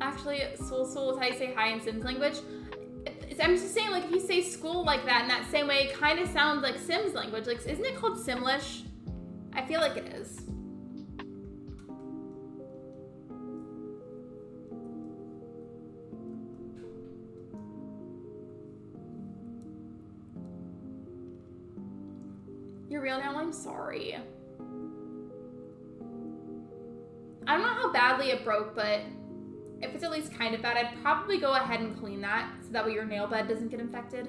Actually, soul is how you say hi in Sims language. I'm just saying, like, if you say school like that in that same way, it kind of sounds like Sims language. Like, isn't it called Simlish? I feel like it is. Your real now? I'm sorry. I don't know how badly it broke, but if it's at least kind of bad, I'd probably go ahead and clean that so that way your nail bed doesn't get infected.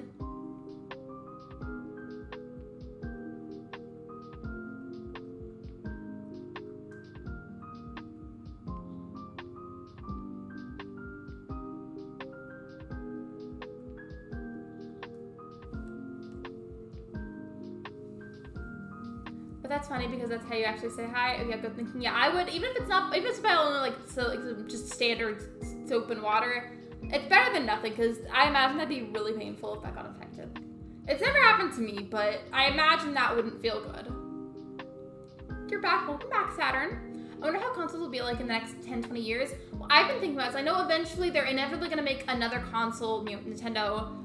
But that's funny because that's how you actually say hi. If you have good thinking, yeah, I would, even if it's not, even if it's by only like, so, like just standard soap and water, it's better than nothing because I imagine that'd be really painful if that got infected. It's never happened to me, but I imagine that wouldn't feel good. You're back, welcome back, Saturn. I wonder how consoles will be like in the next 10, 20 years. Well, I've been thinking about this. I know eventually they're inevitably gonna make another console, you know, Nintendo,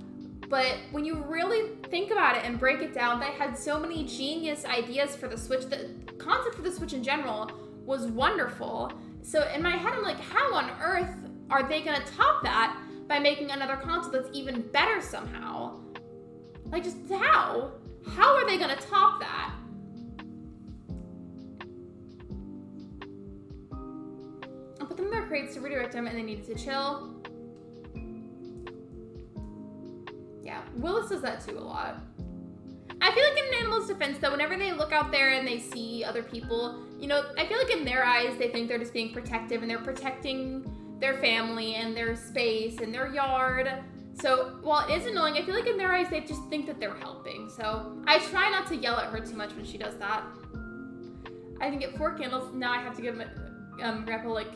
but when you really think about it and break it down, they had so many genius ideas for the Switch. The concept for the Switch in general was wonderful. So in my head, I'm like, how on earth are they gonna top that by making another console that's even better somehow? Like, just how? How are they gonna top that? I'll put them in their crates to redirect them, and they needed to chill. Yeah, Willis does that too a lot. I feel like in an animal's defense, though, whenever they look out there and they see other people, you know, I feel like in their eyes, they think they're just being protective and they're protecting their family and their space and their yard. So while it is annoying, I feel like in their eyes, they just think that they're helping. So I try not to yell at her too much when she does that. I can get 4 candles. Now I have to give Grandpa, like,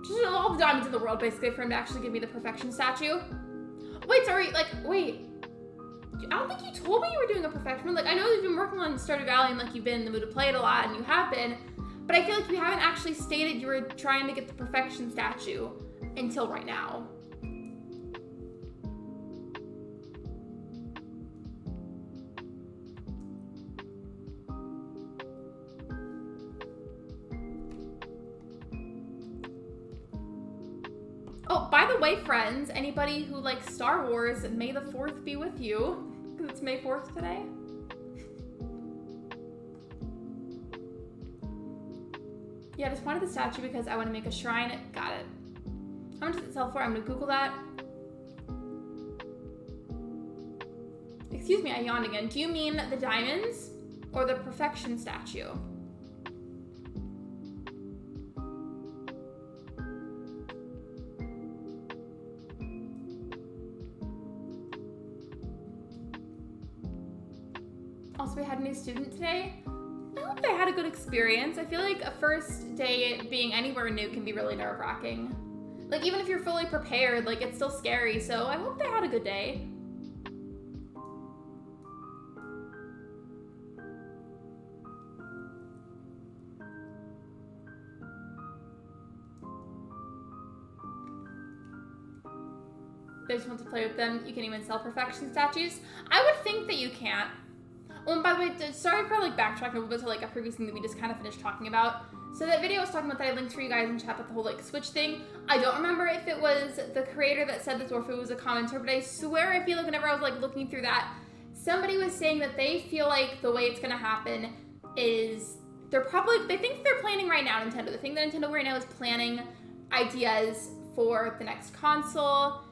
just all the diamonds in the world, basically, for him to actually give me the perfection statue. Wait, sorry, like, wait. I don't think you told me you were doing a perfection one. Like, I know you've been working on Stardew Valley and, like, you've been in the mood to play it a lot, and you have been, but I feel like you haven't actually stated you were trying to get the perfection statue until right now. Oh, by the way, friends, anybody who likes Star Wars, May the 4th be with you, because it's May 4th today. Yeah, I just wanted the statue because I want to make a shrine. Got it. How much does it sell for? I'm going to Google that. Excuse me, I yawned again. Do you mean the diamonds or the perfection statue? Also, we had a new student today. I hope they had a good experience. I feel like a first day being anywhere new can be really nerve-wracking. Like, even if you're fully prepared, like, it's still scary. So I hope they had a good day. They just want to play with them. You can even sell perfection statues. I would think that you can't. Oh, and by the way, sorry for like backtracking a little bit to like a previous thing that we just kind of finished talking about. So that video I was talking about that I linked for you guys in chat about the whole like Switch thing. I don't remember if it was the creator that said this or if it was a commenter, but I swear I feel like whenever I was like looking through that, somebody was saying that they feel like the way it's gonna happen is they think they're planning right now, Nintendo. They think that Nintendo right now is planning ideas for the next console,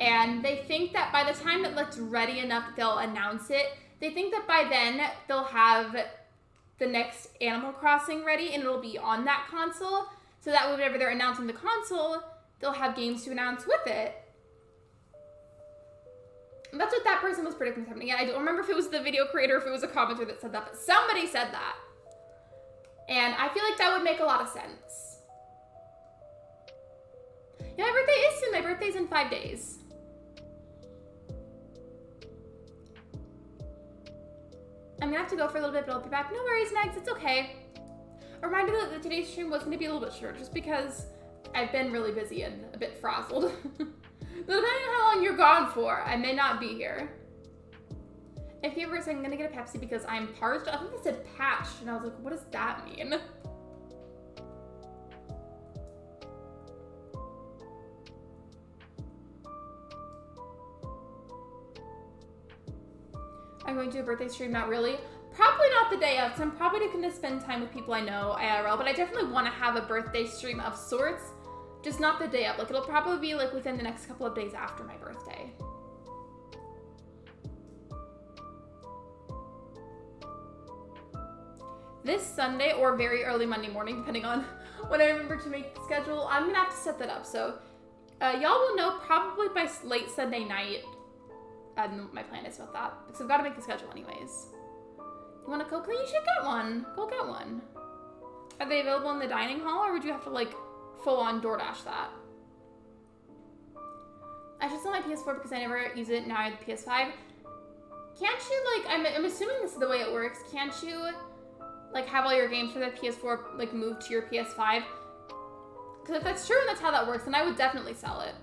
and they think that by the time it looks ready enough, they'll announce it. They think that by then, they'll have the next Animal Crossing ready, and it'll be on that console, so that whenever they're announcing the console, they'll have games to announce with it. And that's what that person was predicting was happening. Yeah, I don't remember if it was the video creator or if it was a commenter that said that, but somebody said that. And I feel like that would make a lot of sense. Yeah, my birthday is soon. My birthday's in 5 days. I'm gonna have to go for a little bit, but I'll be back. No worries, Max, it's okay. A reminder that today's stream was gonna be a little bit short just because I've been really busy and a bit frazzled. Depending on how long you're gone for, I may not be here. If you ever say I'm gonna get a Pepsi because I'm parched, I think they said patched, and I was like, what does that mean? I'm going to a birthday stream, not really. Probably not the day of, because I'm probably going to spend time with people I know IRL, but I definitely want to have a birthday stream of sorts, just not the day of. Like, it'll probably be like within the next couple of days after my birthday. This Sunday or very early Monday morning, depending on when I remember to make the schedule, I'm going to have to set that up. So y'all will know probably by late Sunday night. I don't know what my plan is about that, because I've got to make the schedule anyways. You want a Coke? You should get one. Go get one. Are they available in the dining hall, or would you have to, like, full-on DoorDash that? I should sell my PS4 because I never use it. Now I have the PS5. Can't you, like, I'm assuming this is the way it works. Can't you, like, have all your games for the PS4, like, move to your PS5? Because if that's true and that's how that works, then I would definitely sell it.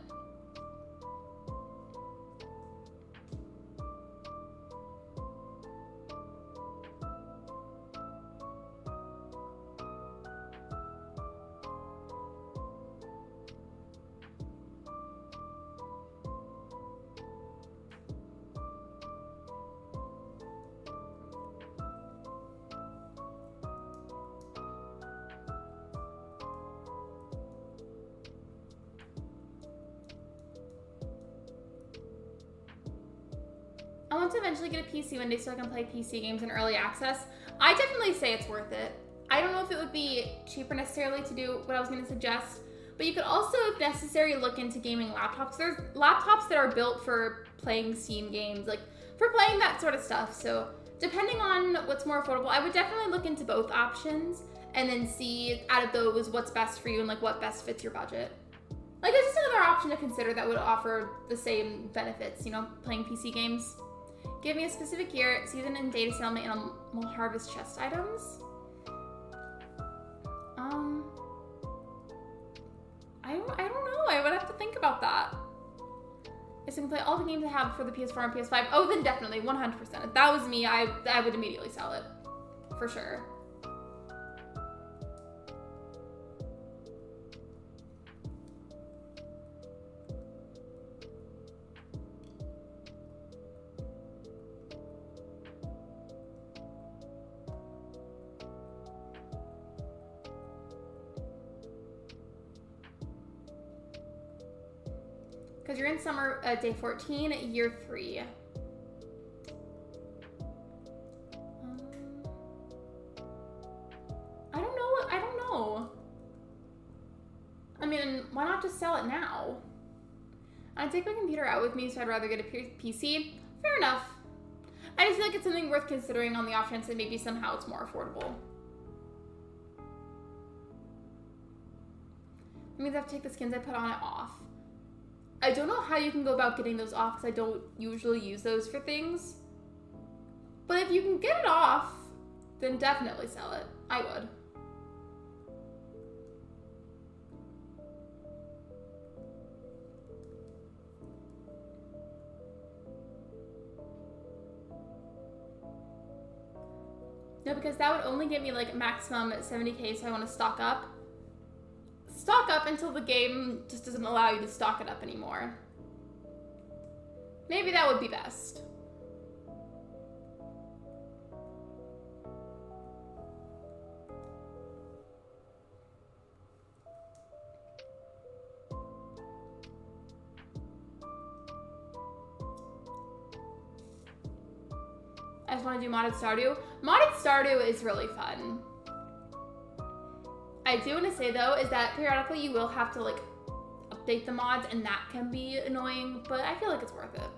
to eventually get a PC one day so I can play PC games in early access. I definitely say it's worth it. I don't know if it would be cheaper necessarily to do what I was going to suggest, but you could also, if necessary, look into gaming laptops. There's laptops that are built for playing Steam games, like for playing that sort of stuff. So depending on what's more affordable, I would definitely look into both options and then see out of those what's best for you and like what best fits your budget. Like it's just another option to consider that would offer the same benefits, you know, playing PC games. Give me a specific year, season, and data sale and animal harvest chest items. I don't know. I would have to think about that. If I can play all the games I have for the PS4 and PS5, oh, then definitely 100%. If that was me, I would immediately sell it for sure. Because you're in summer, day 14, year 3. I don't know. I mean, why not just sell it now? I take my computer out with me, so I'd rather get a PC. Fair enough. I just feel like it's something worth considering on the off chance that maybe somehow it's more affordable. That means I have to take the skins I put on it off. I don't know how you can go about getting those off because I don't usually use those for things. But if you can get it off, then definitely sell it. I would. No, because that would only get me like maximum 70k, so I want to stock up. Stock up until the game just doesn't allow you to stock it up anymore. Maybe that would be best. I just want to do modded Stardew. Modded Stardew is really fun. I do want to say though is that periodically you will have to like update the mods and that can be annoying, but I feel like it's worth it.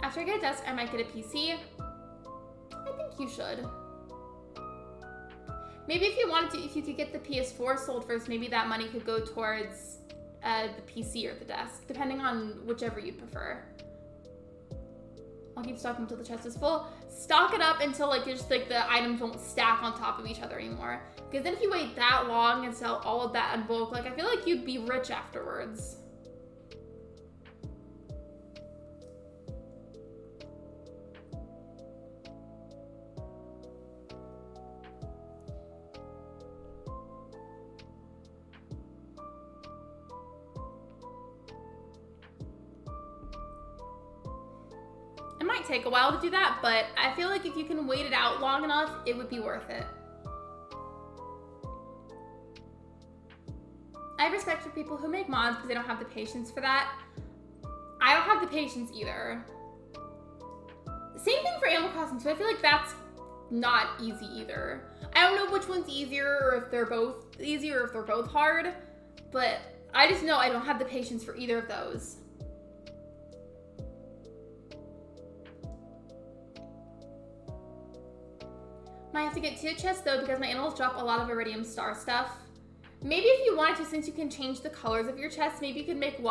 After I get a desk, I might get a PC. I think you should. Maybe if you wanted to, if you could get the PS4 sold first, maybe that money could go towards the PC or the desk, depending on whichever you'd prefer. I'll keep stocking until the chest is full. Stock it up until like just like the items won't stack on top of each other anymore. Because then if you wait that long and sell all of that in bulk, like I feel like you'd be rich afterwards. It might take a while to do that, but I feel like if you can wait it out long enough, it would be worth it. I have respect for people who make mods because they don't have the patience for that. I don't have the patience either. Same thing for Animal Crossing, so I feel like that's not easy either. I don't know which one's easier or if they're both easy or if they're both hard, but I just know I don't have the patience for either of those. Might have to get 2 chests though because my animals drop a lot of Iridium Star stuff. Maybe if you wanted to, since you can change the colors of your chests, maybe you could make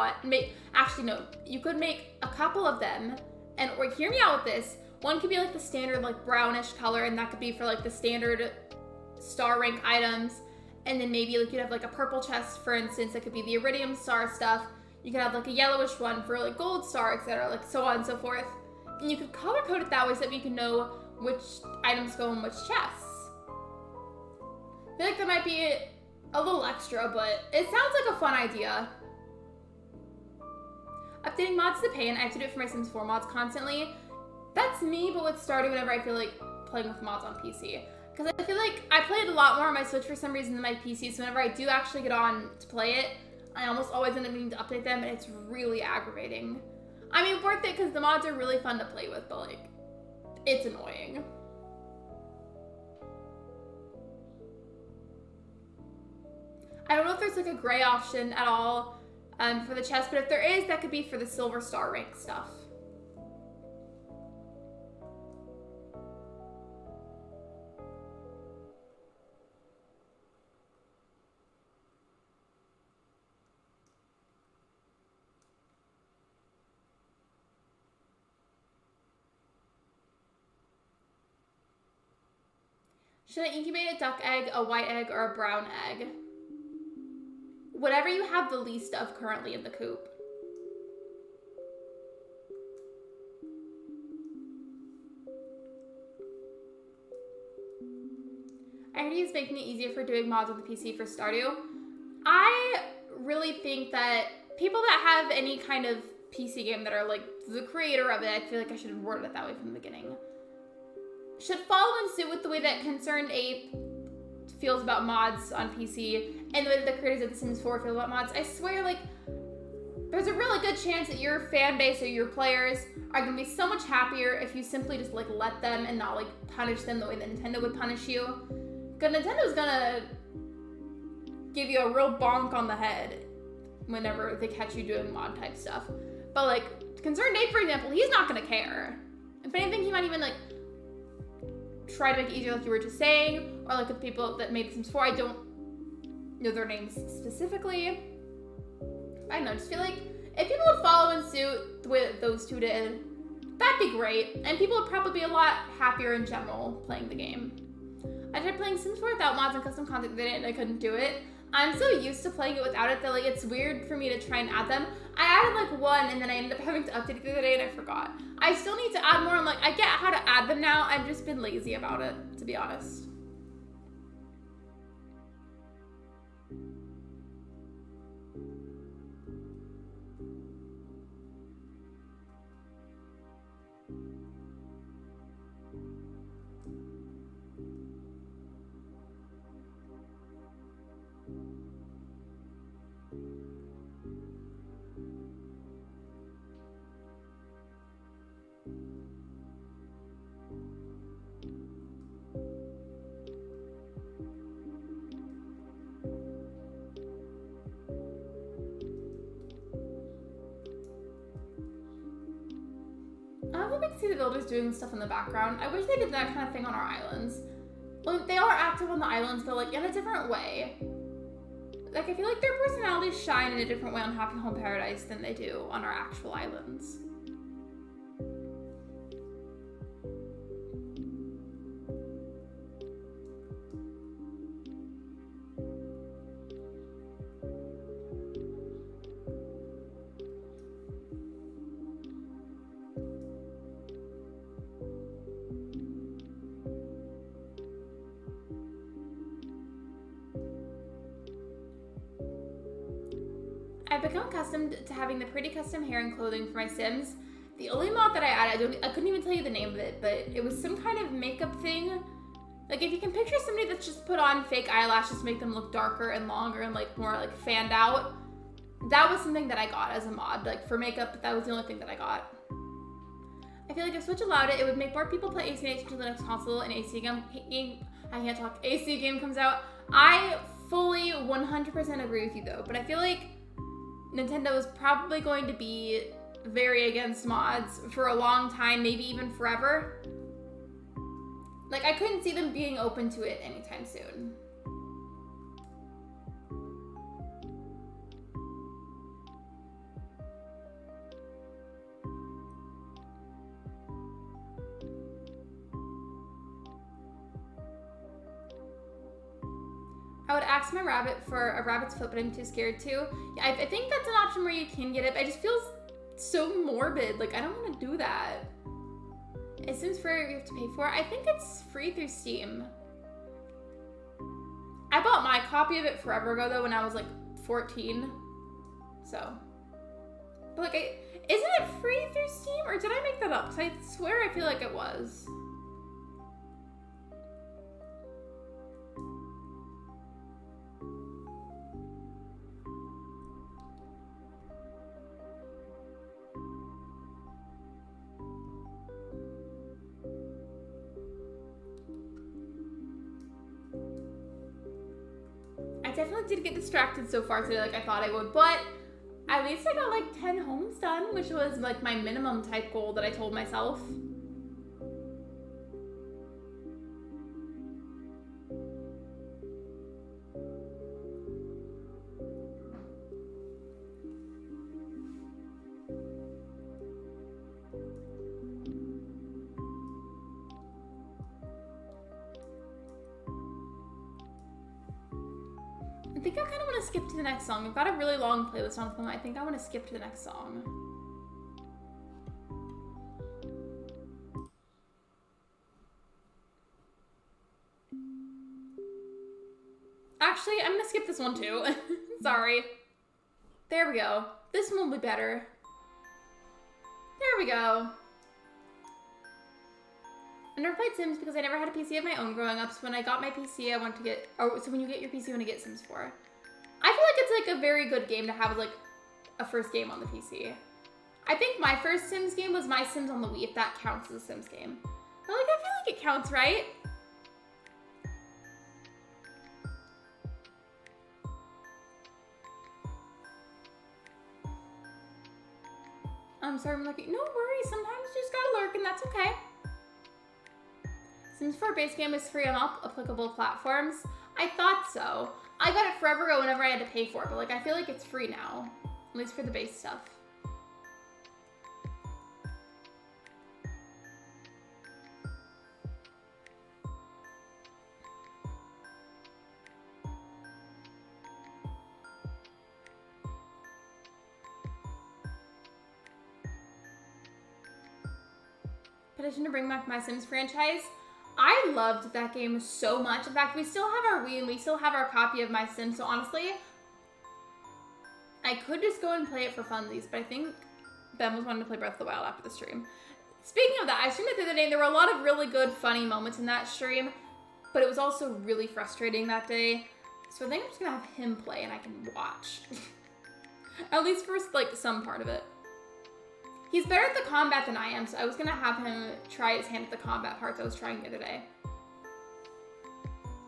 actually no, you could make a couple of them, and or hear me out with this. One could be like the standard like brownish color, and that could be for like the standard star rank items, and then maybe like you'd have like a purple chest, for instance, that could be the Iridium Star stuff. You could have like a yellowish one for like gold star, etc., like so on and so forth. And you could color code it that way so that you can know which items go in which chests. I feel like that might be a little extra, but it sounds like a fun idea. Updating mods is a pain. I have to do it for my Sims 4 mods constantly. That's me, but with Stardew whenever I feel like playing with mods on PC. Because I feel like I played a lot more on my Switch for some reason than my PC, so whenever I do actually get on to play it, I almost always end up needing to update them, and it's really aggravating. I mean, worth it because the mods are really fun to play with, but like, it's annoying. I don't know if there's like a gray option at all for the chest, but if there is, that could be for the silver star rank stuff. Should I incubate a duck egg, a white egg, or a brown egg? Whatever you have the least of currently in the coop. I heard he's making it easier for doing mods on the PC for Stardew. I really think that people that have any kind of PC game that are like the creator of it, I feel like I should have worded it that way from the beginning, should follow in suit with the way that Concerned Ape feels about mods on PC and the way that the creators of The Sims 4 feel about mods. I swear, like, there's a really good chance that your fan base or your players are gonna be so much happier if you simply just like let them and not like punish them the way that Nintendo would punish you. Because Nintendo's gonna give you a real bonk on the head whenever they catch you doing mod type stuff. But like, Concerned Ape, for example, he's not gonna care. If anything, he might even like try to make it easier, like you were just saying, or like with people that made Sims 4. I don't know their names specifically. I don't know, I just feel like if people would follow in suit the way that those two did, that'd be great. And people would probably be a lot happier in general playing the game. I tried playing Sims 4 without mods and custom content in it and I couldn't do it. I'm so used to playing it without it that like it's weird for me to try and add them. I added like one and then I ended up having to update it the other day and I forgot. I still need to add more. I'm like, I get how to add them now. I've just been lazy about it, to be honest. I would like to see the villagers doing stuff in the background. I wish they did that kind of thing on our islands. Well, they are active on the islands, but like in a different way. Like I feel like their personalities shine in a different way on Happy Home Paradise than they do on our actual islands. I've become accustomed to having the pretty custom hair and clothing for my Sims. The only mod that I added, I couldn't even tell you the name of it, but it was some kind of makeup thing. Like if you can picture somebody that's just put on fake eyelashes to make them look darker and longer and like more like fanned out, that was something that I got as a mod. Like for makeup, that was the only thing that I got. I feel like if Switch allowed it, it would make more people play AC until the next console and AC game, I can't talk, AC game comes out. I fully 100% agree with you though, but I feel like Nintendo is probably going to be very against mods for a long time, maybe even forever. Like, I couldn't see them being open to it anytime soon. I would ask my rabbit for a rabbit's foot, but I'm too scared to. Yeah, I think that's an option where you can get it, but it just feels so morbid. Like, I don't want to do that. It seems free, you have to pay for it. I think it's free through Steam. I bought my copy of it forever ago, though, when I was, like, 14. So. But, like, isn't it free through Steam? Or did I make that up? Because I swear I feel like it was. definitely did get distracted so far today like I thought I would, but at least I got like 10 homes done, which was like my minimum type goal that I told myself. I think I kind of want to skip to the next song. I've got a really long playlist on phone. I think I want to skip to the next song. Actually, I'm going to skip this one too. Sorry. There we go. This one will be better. There we go. I never played Sims because I never had a PC of my own growing up, so when I got my PC, I want to get, oh, so when you get your PC, you want to get Sims 4. I feel like it's like a very good game to have as like a first game on the PC. I think my first Sims game was my Sims on the Wii, if that counts as a Sims game. But like, I feel like it counts, right? I'm sorry, I'm looking, no worries, sometimes you just gotta lurk and that's okay. Sims 4 base game is free on all applicable platforms. I thought so. I got it forever ago whenever I had to pay for it, but like I feel like it's free now. At least for the base stuff. Petition to bring back my Sims franchise. I loved that game so much. In fact, we still have our Wii and we still have our copy of My Sims. So honestly, I could just go and play it for funsies, but I think Ben was wanting to play Breath of the Wild after the stream. Speaking of that, I streamed it the other day and there were a lot of really good, funny moments in that stream, but it was also really frustrating that day. So I think I'm just gonna have him play and I can watch. At least for like some part of it. He's better at the combat than I am, so I was gonna have him try his hand at the combat parts I was trying the other day.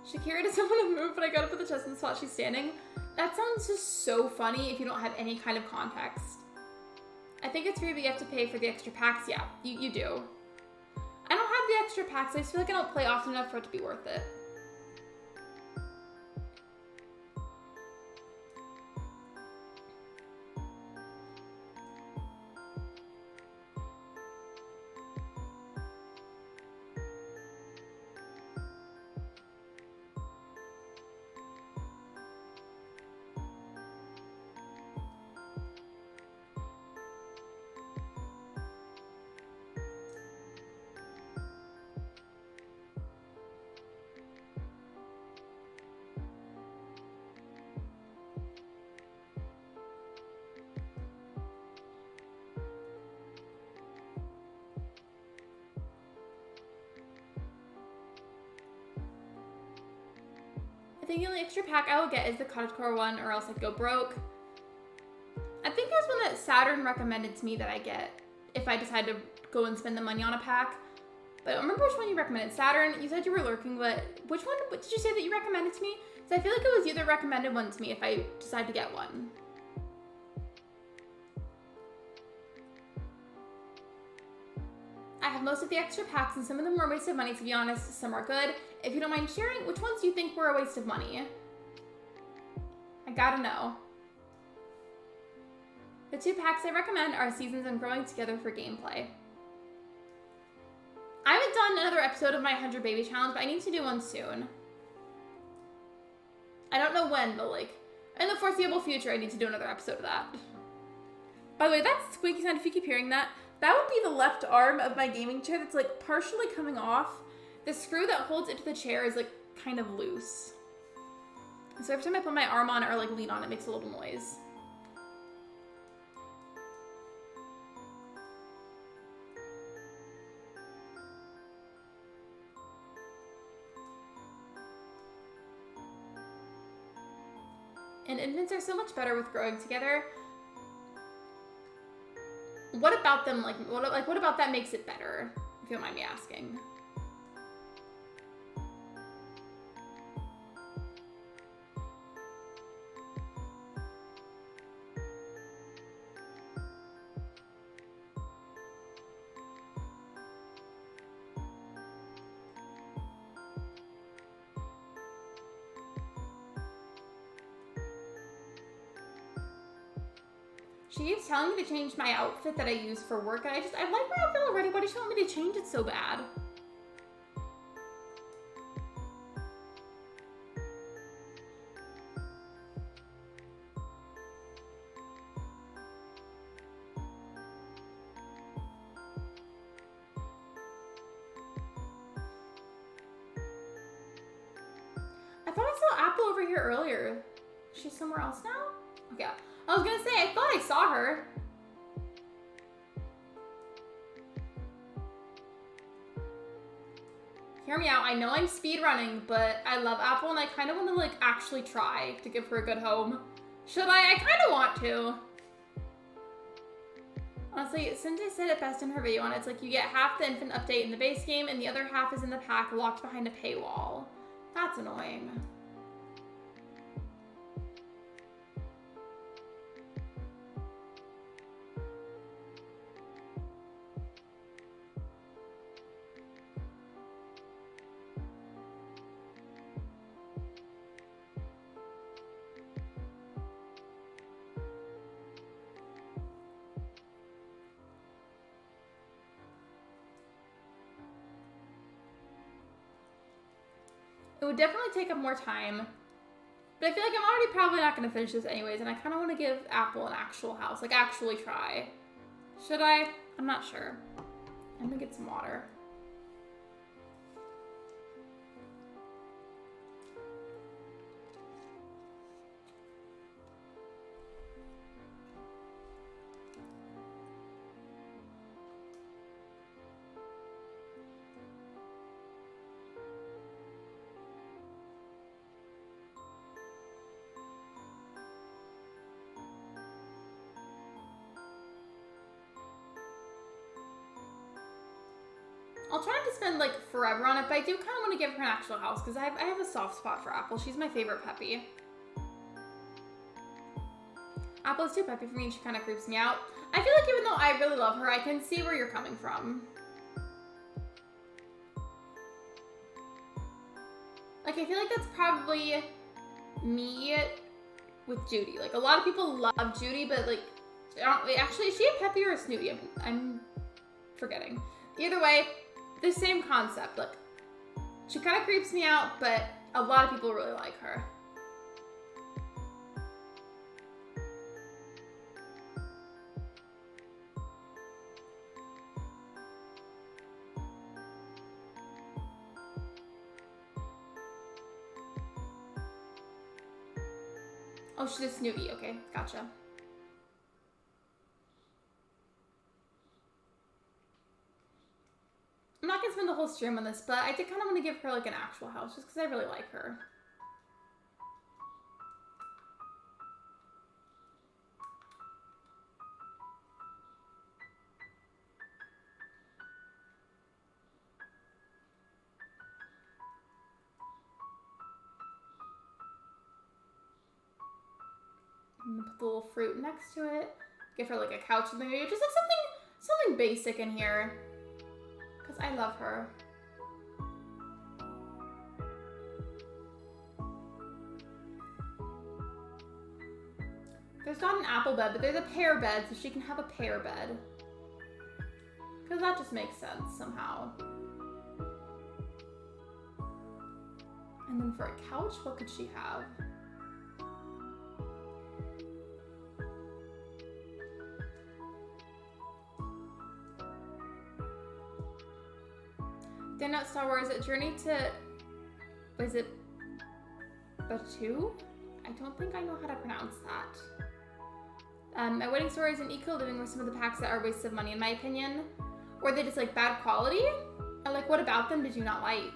Shakira doesn't want to move, but I gotta put the chest in the spot she's standing. That sounds just so funny if you don't have any kind of context. I think it's free, but you have to pay for the extra packs. Yeah, you do. I don't have the extra packs. I just feel like I don't play often enough for it to be worth it. I think the only extra pack I will get is the cottagecore one, or else I'd go broke. I think there's one that Saturn recommended to me that I get if I decide to go and spend the money on a pack. But I don't remember which one you recommended. Saturn, you said you were lurking, but which one what did you say that you recommended to me? Because I feel like it was you that recommended one to me if I decide to get one. I have most of the extra packs and some of them were a waste of money, to be honest. Some are good. If you don't mind sharing, which ones do you think were a waste of money? I gotta know. The 2 packs I recommend are Seasons and Growing Together for gameplay. I haven't done another episode of my 100 Baby Challenge, but I need to do one soon. I don't know when, but like, in the foreseeable future, I need to do another episode of that. By the way, that's squeaky sound if you keep hearing that. That would be the left arm of my gaming chair that's like partially coming off. The screw that holds it to the chair is like kind of loose. So every time I put my arm on it or like lean on it, it makes a little noise. And infants are so much better with growing together. What about them, like what about that makes it better, if you don't mind me asking? She keeps telling me to change my outfit that I use for work, and I like my outfit already. Why does she want me to change it so bad? I thought I saw Apple over here earlier. She's somewhere else now? Okay. I was gonna say, I thought I saw her. Hear me out. I know I'm speedrunning, but I love Apple and I kind of want to like actually try to give her a good home. Should I? I kind of want to. Honestly, Cindy said it best in her video, and it's like you get half the infant update in the base game and the other half is in the pack locked behind a paywall. That's annoying. It would definitely take up more time, but I feel like I'm already probably not going to finish this anyways, and I kind of want to give Apple an actual house, like actually try. Should I? I'm not sure. I'm going to get some water. I'll try not to spend like forever on it, but I do kind of want to give her an actual house because I have a soft spot for Apple. She's my favorite puppy. Apple is too peppy for me and she kind of creeps me out. I feel like even though I really love her, I can see where you're coming from. Like, I feel like that's probably me with Judy. Like, a lot of people love Judy, but like, actually, is she a peppy or a snooty? I'm forgetting. Either way, the same concept. Like, she kind of creeps me out, but a lot of people really like her. Oh, she's a snooty. Okay, gotcha. I'm not gonna spend the whole stream on this, but I did kind of want to give her like an actual house just because I really like her. I'm gonna put the little fruit next to it. Give her like a couch or something. Just like something basic in here. Because I love her. There's not an apple bed, but there's a pear bed, so she can have a pear bed. Because that just makes sense somehow. And then for a couch, what could she have? They're not Star Wars. Journey to... Was it... Batu? I don't think I know how to pronounce that. My wedding story is an eco-living with some of the packs that are wastes of money in my opinion. Or they just like bad quality? Or like what about them did you not like?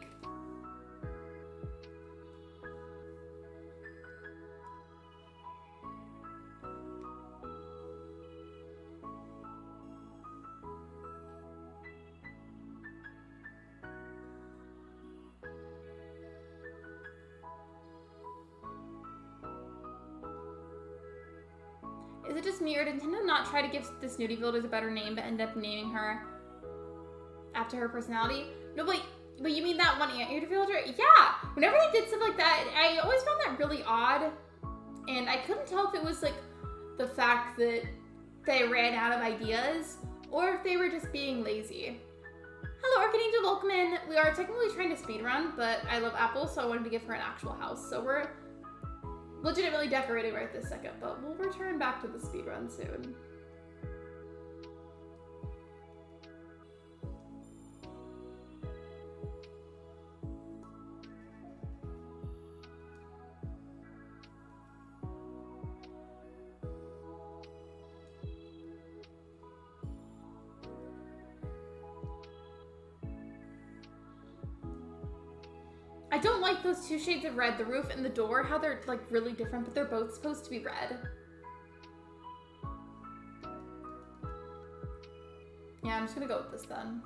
Is it just me or did Nintendo not try to give the Snooty Villagers a better name but end up naming her after her personality? No, but you mean that one ant-eater villager? Yeah! Whenever they did stuff like that, I always found that really odd. And I couldn't tell if it was like the fact that they ran out of ideas or if they were just being lazy. Hello, Archangel, welcome in. We are technically trying to speedrun, but I love apples, so I wanted to give her an actual house. So we're legitimately decorating right this second, but we'll return back to the speedrun soon. I don't like those two shades of red, the roof and the door, how they're like really different, but they're both supposed to be red. Yeah, I'm just gonna go with this then.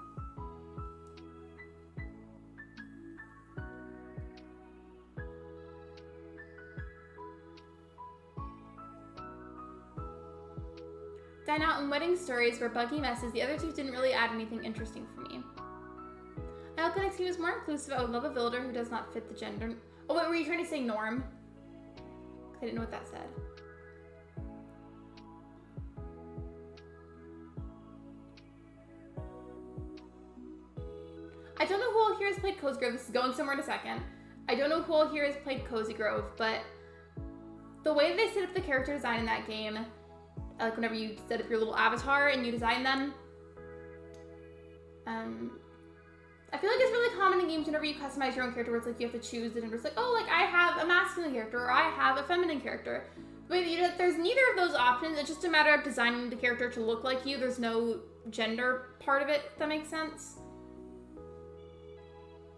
Dine Out and Wedding Stories were buggy messes. The other two didn't really add anything interesting for me. I hope the next game is more inclusive. I would love a villager who does not fit the gender. Oh, wait, were you trying to say norm? I didn't know what that said. I don't know who all here has played Cozy Grove. This is going somewhere in a second. I don't know who all here has played Cozy Grove, but the way they set up the character design in that game, like whenever you set up your little avatar and you design them, I feel like it's really common in games whenever you customize your own character where it's like you have to choose it and it's like, oh, like I have a masculine character or I have a feminine character. But there's neither of those options. It's just a matter of designing the character to look like you. There's no gender part of it, if that makes sense.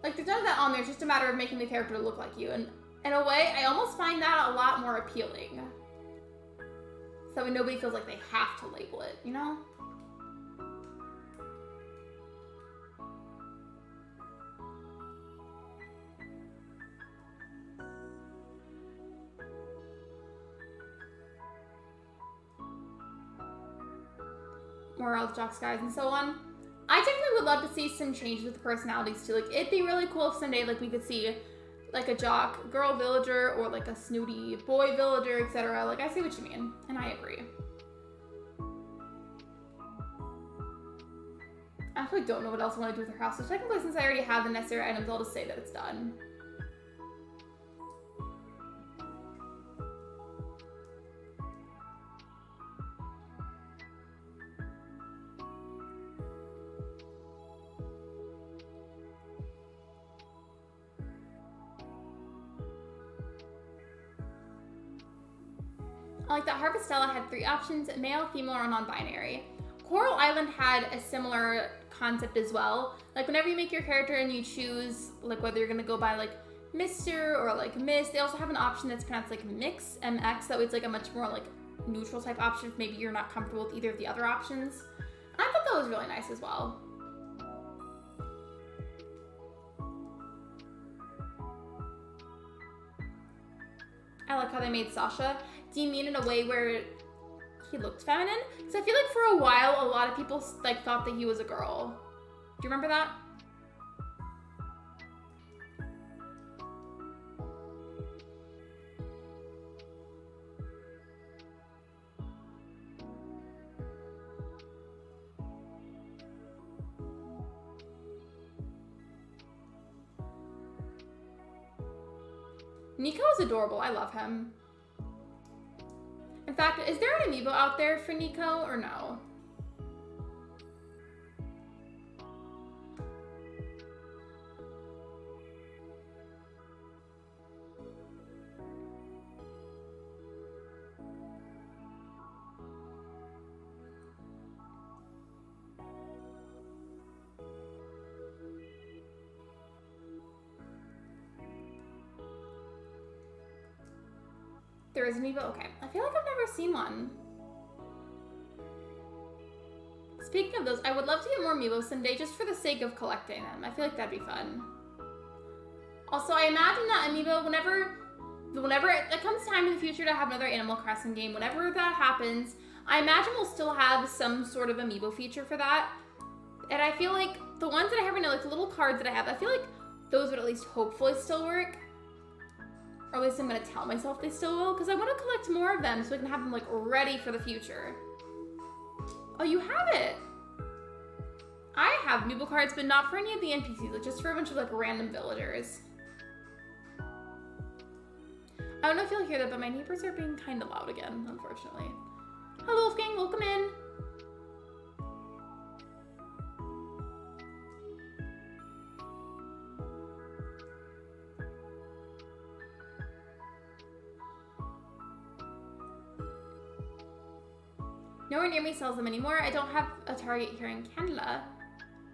Like there's none of that on there. It's just a matter of making the character look like you. And in a way, I almost find that a lot more appealing. So nobody feels like they have to label it, you know? More Elf Jocks guys and so on. I definitely would love to see some changes with the personalities too. Like it'd be really cool if someday like we could see like a jock girl villager or like a snooty boy villager, etc. Like I see what you mean, and I agree. I actually don't know what else I want to do with her house. So technically, since I already have the necessary items, I'll just say that it's done. I like that Harvestella had 3 options, male, female, or non-binary. Coral Island had a similar concept as well. Like whenever you make your character and you choose like whether you're gonna go by like Mr. or like Miss, they also have an option that's pronounced like Mix, MX, so it's like a much more like neutral type option if maybe you're not comfortable with either of the other options. And I thought that was really nice as well. I like how they made Sasha. Do you mean in a way where he looked feminine? Because I feel like for a while, a lot of people like thought that he was a girl. Do you remember that? Nico is adorable. I love him. In fact, is there an amiibo out there for Nico or no? There is an amiibo? Okay. I feel like I've never seen one. Speaking of those, I would love to get more amiibo someday just for the sake of collecting them. I feel like that'd be fun. Also, I imagine that amiibo, whenever it comes time in the future to have another Animal Crossing game, whenever that happens, I imagine we'll still have some sort of amiibo feature for that. And I feel like the ones that I have right now, like the little cards that I have, I feel like those would at least hopefully still work. Or at least I'm gonna tell myself they still will, because I want to collect more of them so I can have them like ready for the future. Oh, you have it. I have amiibo cards, but not for any of the NPCs, like just for a bunch of like random villagers. I don't know if you'll hear that, but my neighbors are being kind of loud again, unfortunately. Hello, Wolfgang, welcome in. Nowhere near me sells them anymore. I don't have a Target here in Canada.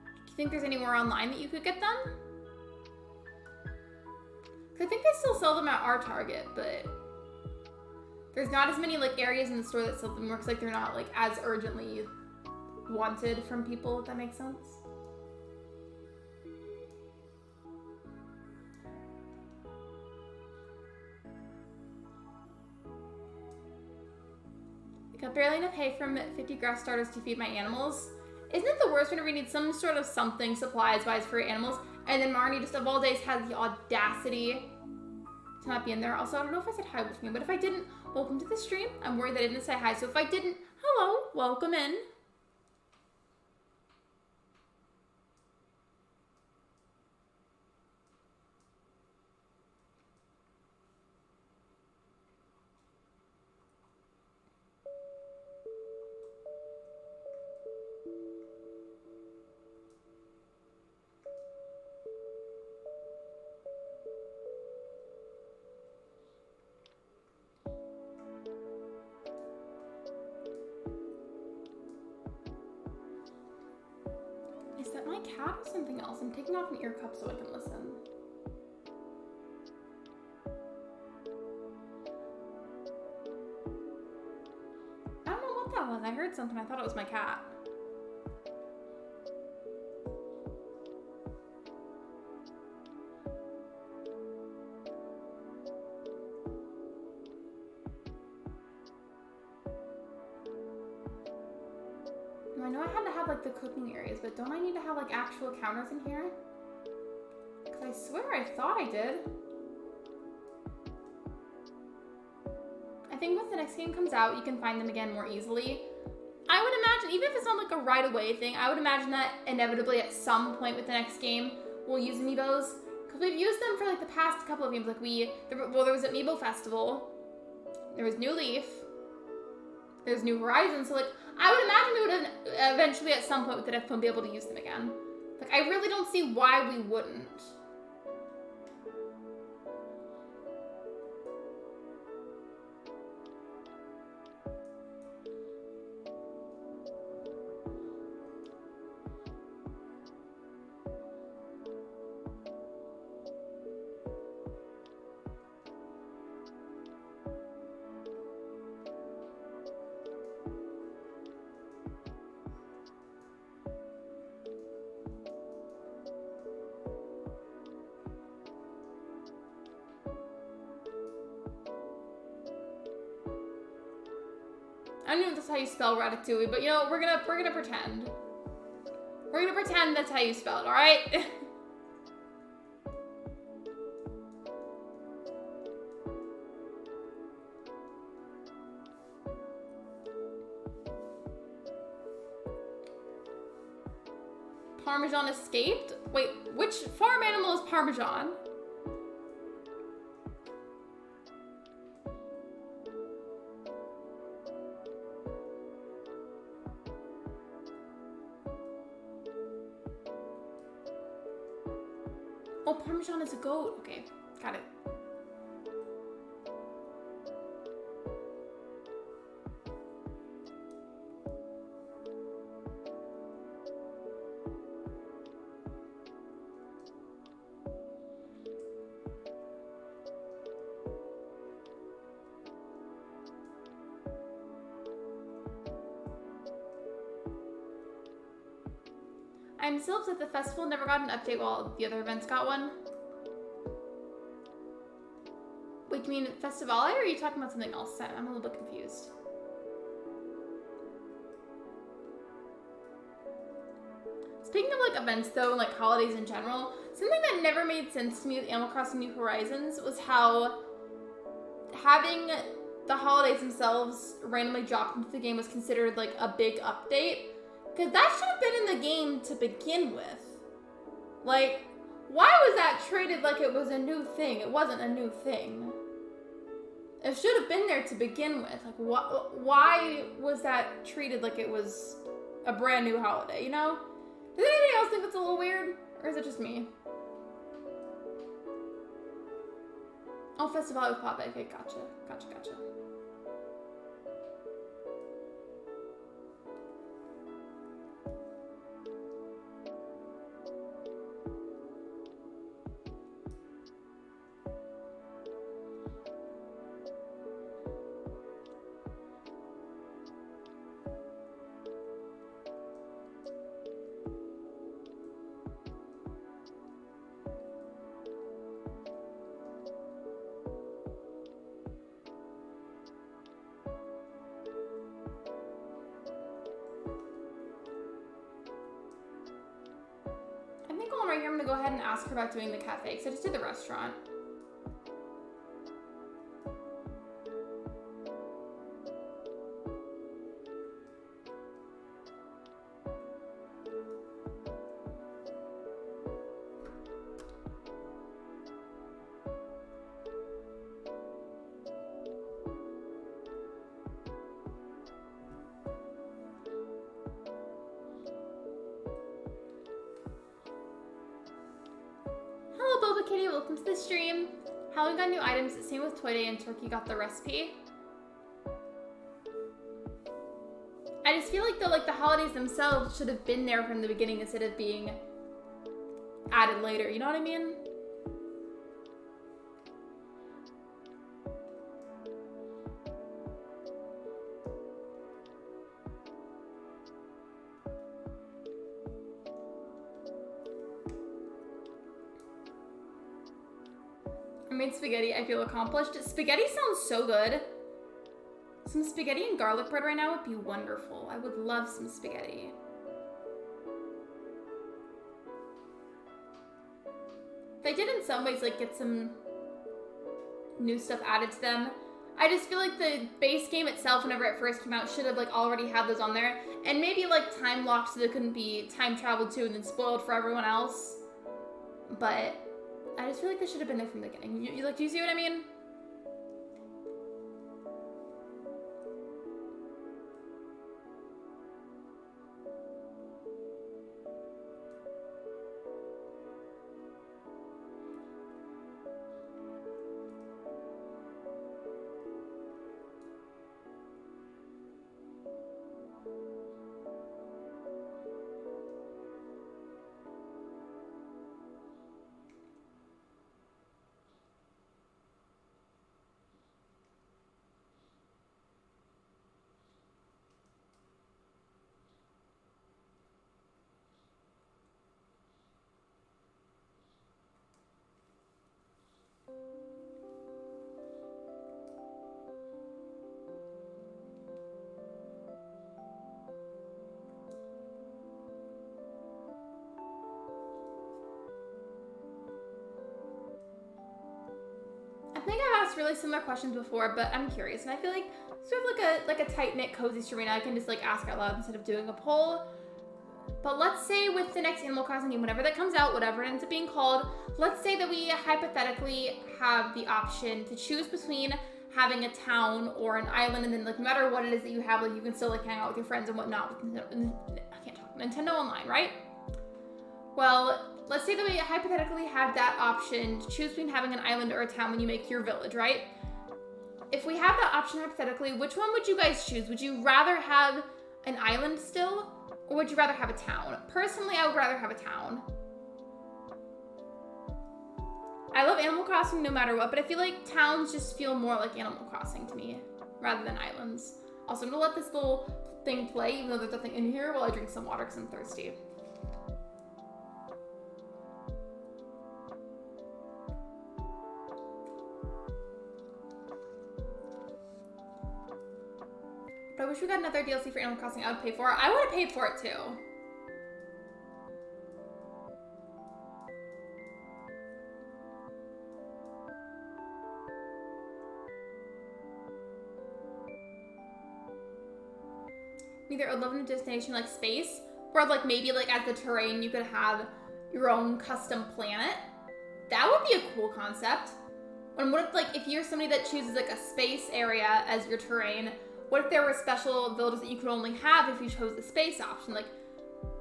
Do you think there's anywhere online that you could get them? I think they still sell them at our Target, but there's not as many like areas in the store that sell them. Looks like they're not like as urgently wanted from people, if that makes sense. I got barely enough hay from 50 grass starters to feed my animals. Isn't it the worst whenever you need some sort of something supplies-wise for your animals, and then Marnie just of all days has the audacity to not be in there? Also, I don't know if I said hi with me, but if I didn't, welcome to the stream. I'm worried that I didn't say hi, so if I didn't, hello, welcome in. Is that my cat or something else? I'm taking off an ear cup so I can listen. I don't know what that was. I heard something. I thought it was my cat. I know I had to have like the cooking areas, but don't I need to have like actual counters in here? Because I swear I thought I did. I think once the next game comes out, you can find them again more easily. I would imagine, even if it's not like a right away thing, I would imagine that inevitably at some point with the next game, we'll use amiibos. Because we've used them for like the past couple of games. Like there was Amiibo Festival, there was New Leaf, there's New Horizons, so like, I would imagine we would eventually at some point with the next one be able to use them again. Like, I really don't see why we wouldn't. I don't know if that's how you spell ratatouille, but you know, we're gonna pretend. We're gonna pretend that's how you spell it, alright? Parmesan escaped? Wait, which farm animal is Parmesan? Oh, Parmesan is a goat. Okay, got it. I'm still upset the festival never got an update while the other events got one. Wait, do you mean Festivale, or are you talking about something else? I'm a little bit confused. Speaking of like events though, like holidays in general, something that never made sense to me with Animal Crossing New Horizons was how having the holidays themselves randomly dropped into the game was considered like a big update. Because that should have been in the game to begin with. Like, why was that treated like it was a new thing? It wasn't a new thing. It should have been there to begin with. Like, why was that treated like it was a brand new holiday, you know? Does anybody else think it's a little weird? Or is it just me? Oh, Festival with Papa. Okay, gotcha. Gotcha. Right here, I'm gonna go ahead and ask her about doing the cafe because I just did the restaurant. Kitty, welcome to the stream. Halloween got new items, same with Toy Day, and Turkey got the recipe. I just feel like the holidays themselves should have been there from the beginning instead of being added later, you know what I mean? Made spaghetti, I feel accomplished. Spaghetti sounds so good. Some spaghetti and garlic bread right now would be wonderful. I would love some spaghetti. They did in some ways like get some new stuff added to them. I just feel like the base game itself, whenever it first came out, should have like already had those on there. And maybe like time locked so they couldn't be time traveled to and then spoiled for everyone else. But I just feel like this should have been there from the beginning. Do you see what I mean? I think I've asked really similar questions before, but I'm curious, and I feel like sort of like a tight-knit, cozy stream. I can just like ask out loud instead of doing a poll. But let's say with the next Animal Crossing game, whenever that comes out, whatever it ends up being called, let's say that we hypothetically have the option to choose between having a town or an island, and then like no matter what it is that you have, like you can still like hang out with your friends and whatnot with I can't talk, Nintendo Online, right? Well, let's say that we hypothetically have that option to choose between having an island or a town when you make your village, right? If we have that option hypothetically, which one would you guys choose? Would you rather have an island still, or would you rather have a town? Personally, I would rather have a town. I love Animal Crossing no matter what, but I feel like towns just feel more like Animal Crossing to me rather than islands. Also, I'm gonna let this little thing play, even though there's nothing in here, while I drink some water because I'm thirsty. But I wish we got another DLC for Animal Crossing I would pay for. I would have paid for it too. Either a love destination like space, or like maybe like as the terrain you could have your own custom planet. That would be a cool concept. And what if like if you're somebody that chooses like a space area as your terrain, what if there were special villages that you could only have if you chose the space option, like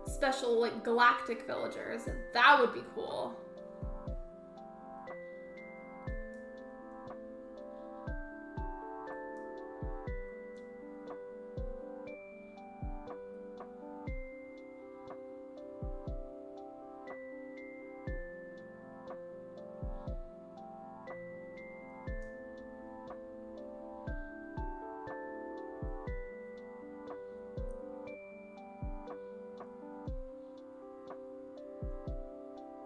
special like galactic villagers? That would be cool.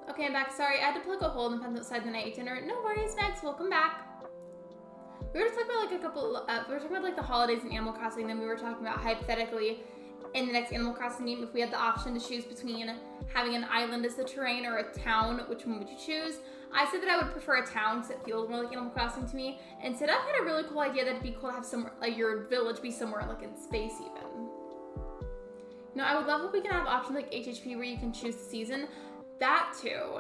Okay, I'm back. Sorry, I had to plug a hole in the fence outside when I ate dinner. No worries, Max. Welcome back. We were talking about like we were talking about like the holidays in Animal Crossing, then we were talking about hypothetically in the next Animal Crossing game, if we had the option to choose between having an island as the terrain or a town, which one would you choose? I said that I would prefer a town because it feels more like Animal Crossing to me. And Sadaf had a really cool idea that it'd be cool to have somewhere, like your village be somewhere like in space even. You know, I would love if we can have options like HHP where you can choose the season. That too.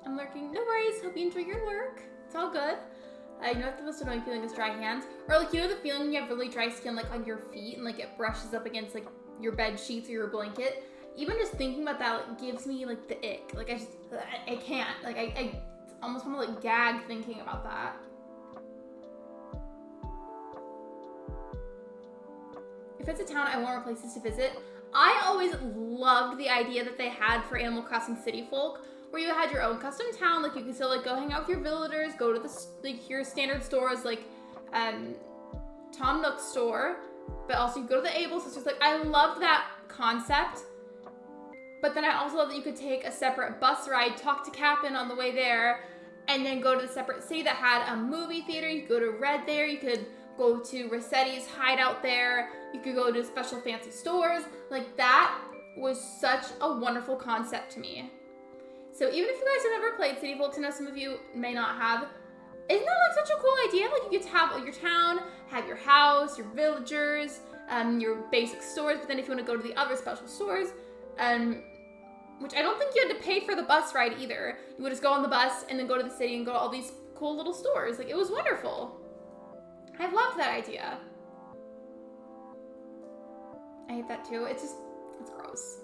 I'm lurking. No worries. Hope you enjoy your lurk. It's all good. You know what the most annoying feeling is? Dry hands. Or like, you know the feeling when you have really dry skin like on your feet and like it brushes up against like your bed sheets or your blanket? Even just thinking about that like, gives me like the ick. Like I can't. Like I almost want to like gag thinking about that. If it's a town, I want more places to visit. I always loved the idea that they had for Animal Crossing City Folk, where you had your own custom town, like you could still like go hang out with your villagers, go to the like your standard stores like Tom Nook's store, but also you go to the Able Sisters. Like I loved that concept, but then I also love that you could take a separate bus ride, talk to Cap'n on the way there, and then go to the separate city that had a movie theater. You could go to Red there, you could go to Rossetti's hideout there, you could go to special fancy stores. Like that was such a wonderful concept to me. So even if you guys have never played City Folk, I know some of you may not have, isn't that like such a cool idea? Like you could have your town, have your house, your villagers, your basic stores, but then if you want to go to the other special stores, which I don't think you had to pay for the bus ride either. You would just go on the bus and then go to the city and go to all these cool little stores. Like it was wonderful. I loved that idea. I hate that too. It's gross.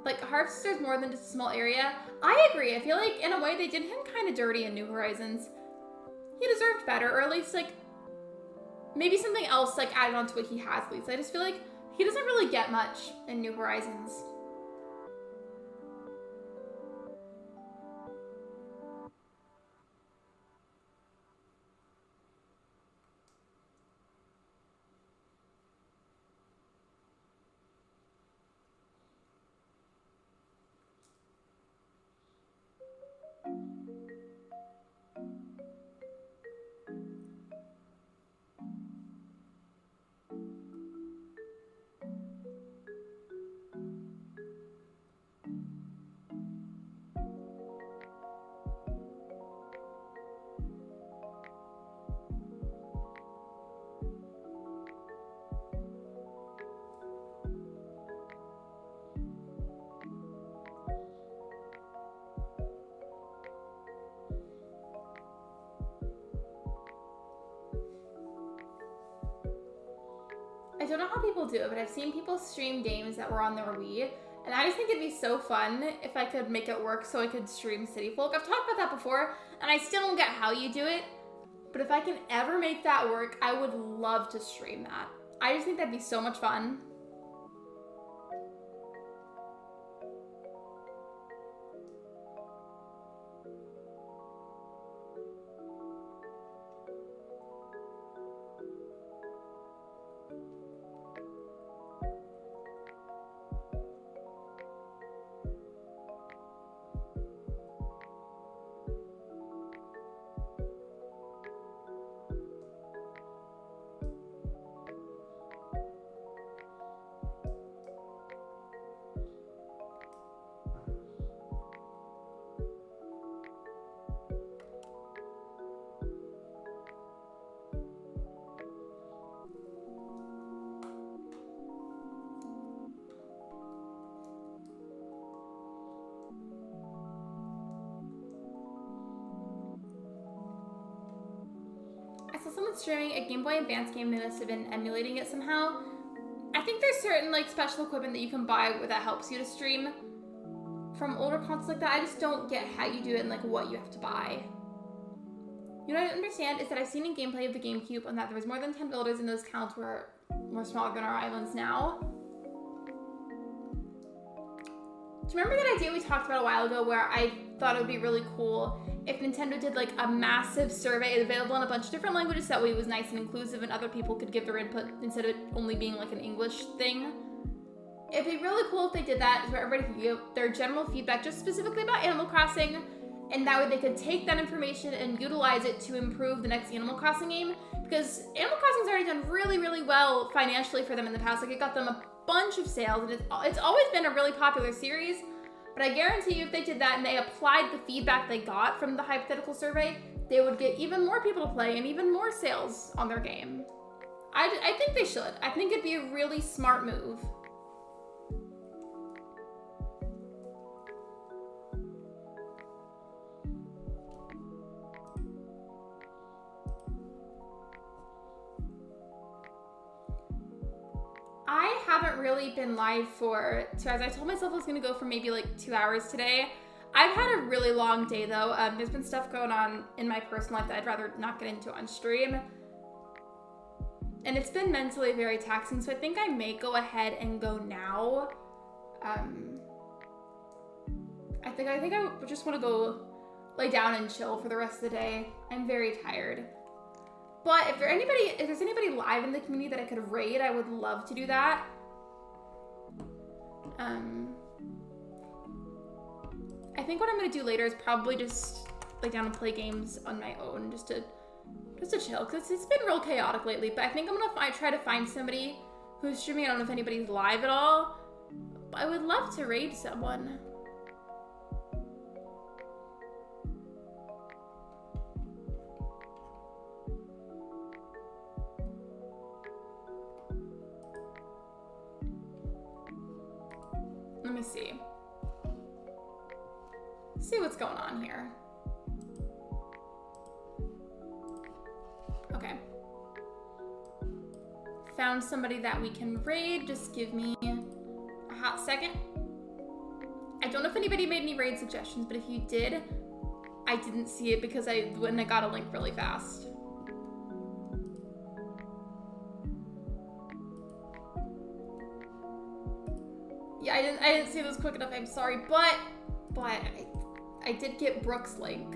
Like, Harvester's more than just a small area. I agree. I feel like, in a way, they did him kind of dirty in New Horizons. He deserved better, or at least, like, maybe something else, like, added on to what he has, at least. I just feel like he doesn't really get much in New Horizons. I don't know how people do it, but I've seen people stream games that were on their Wii, And I just think it'd be so fun if I could make it work so I could stream City Folk. I've talked about that before, and I still don't get how you do it. But if I can ever make that work, I would love to stream that. I just think that'd be so much fun. Someone's streaming a Game Boy Advance game. They must have been emulating it somehow. I think there's certain like special equipment that you can buy that helps you to stream from older consoles like that. I just don't get how you do it and like what you have to buy. You know what I understand is that I've seen in gameplay of the GameCube and that there was more than 10 builders and those counts were more smaller than our islands now. Do you remember that idea we talked about a while ago where I thought it would be really cool if Nintendo did like a massive survey available in a bunch of different languages, that way it was nice and inclusive and other people could give their input instead of it only being like an English thing? It'd be really cool if they did that, where everybody could give their general feedback just specifically about Animal Crossing, and that way they could take that information and utilize it to improve the next Animal Crossing game, because Animal Crossing's already done really, really well financially for them in the past. Like, it got them a bunch of sales, and it's always been a really popular series. But I guarantee you if they did that and they applied the feedback they got from the hypothetical survey, they would get even more people to play and even more sales on their game. I think they should. I think it'd be a really smart move. I haven't really been live for 2 hours. I told myself I was gonna go for maybe like 2 hours today. I've had a really long day though. There's been stuff going on in my personal life that I'd rather not get into on stream. And it's been mentally very taxing, so I think I may go ahead and go now. I think I just wanna go lay down and chill for the rest of the day. I'm very tired. But if there's anybody live in the community that I could raid, I would love to do that. I think what I'm gonna do later is probably just lay down and play games on my own, just to chill, because it's been real chaotic lately. But I think I'm gonna try to find somebody who's streaming. I don't know if anybody's live at all, but I would love to raid someone. Let me see. See what's going on here. Okay. Found somebody that we can raid. Just give me a hot second. I don't know if anybody made any raid suggestions, but if you did, I didn't see it because I got a link really fast. Yeah, I didn't see this quick enough. I'm sorry, but I did get Brooke's link.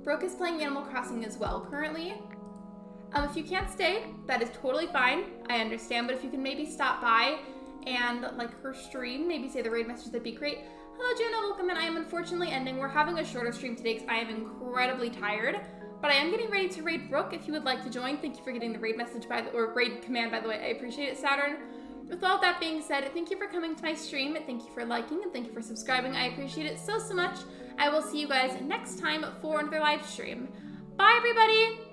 Brooke is playing Animal Crossing as well currently. If you can't stay, that is totally fine. I understand, but if you can maybe stop by and like her stream, maybe say the raid message, that'd be great. Hello, Juno, welcome in. I am unfortunately ending. We're having a shorter stream today because I am incredibly tired, but I am getting ready to raid Brooke. If you would like to join, thank you for getting the raid message or raid command, by the way. I appreciate it, Saturn. With all that being said, thank you for coming to my stream, thank you for liking, and thank you for subscribing. I appreciate it so much. I will see you guys next time for another live stream. Bye, everybody!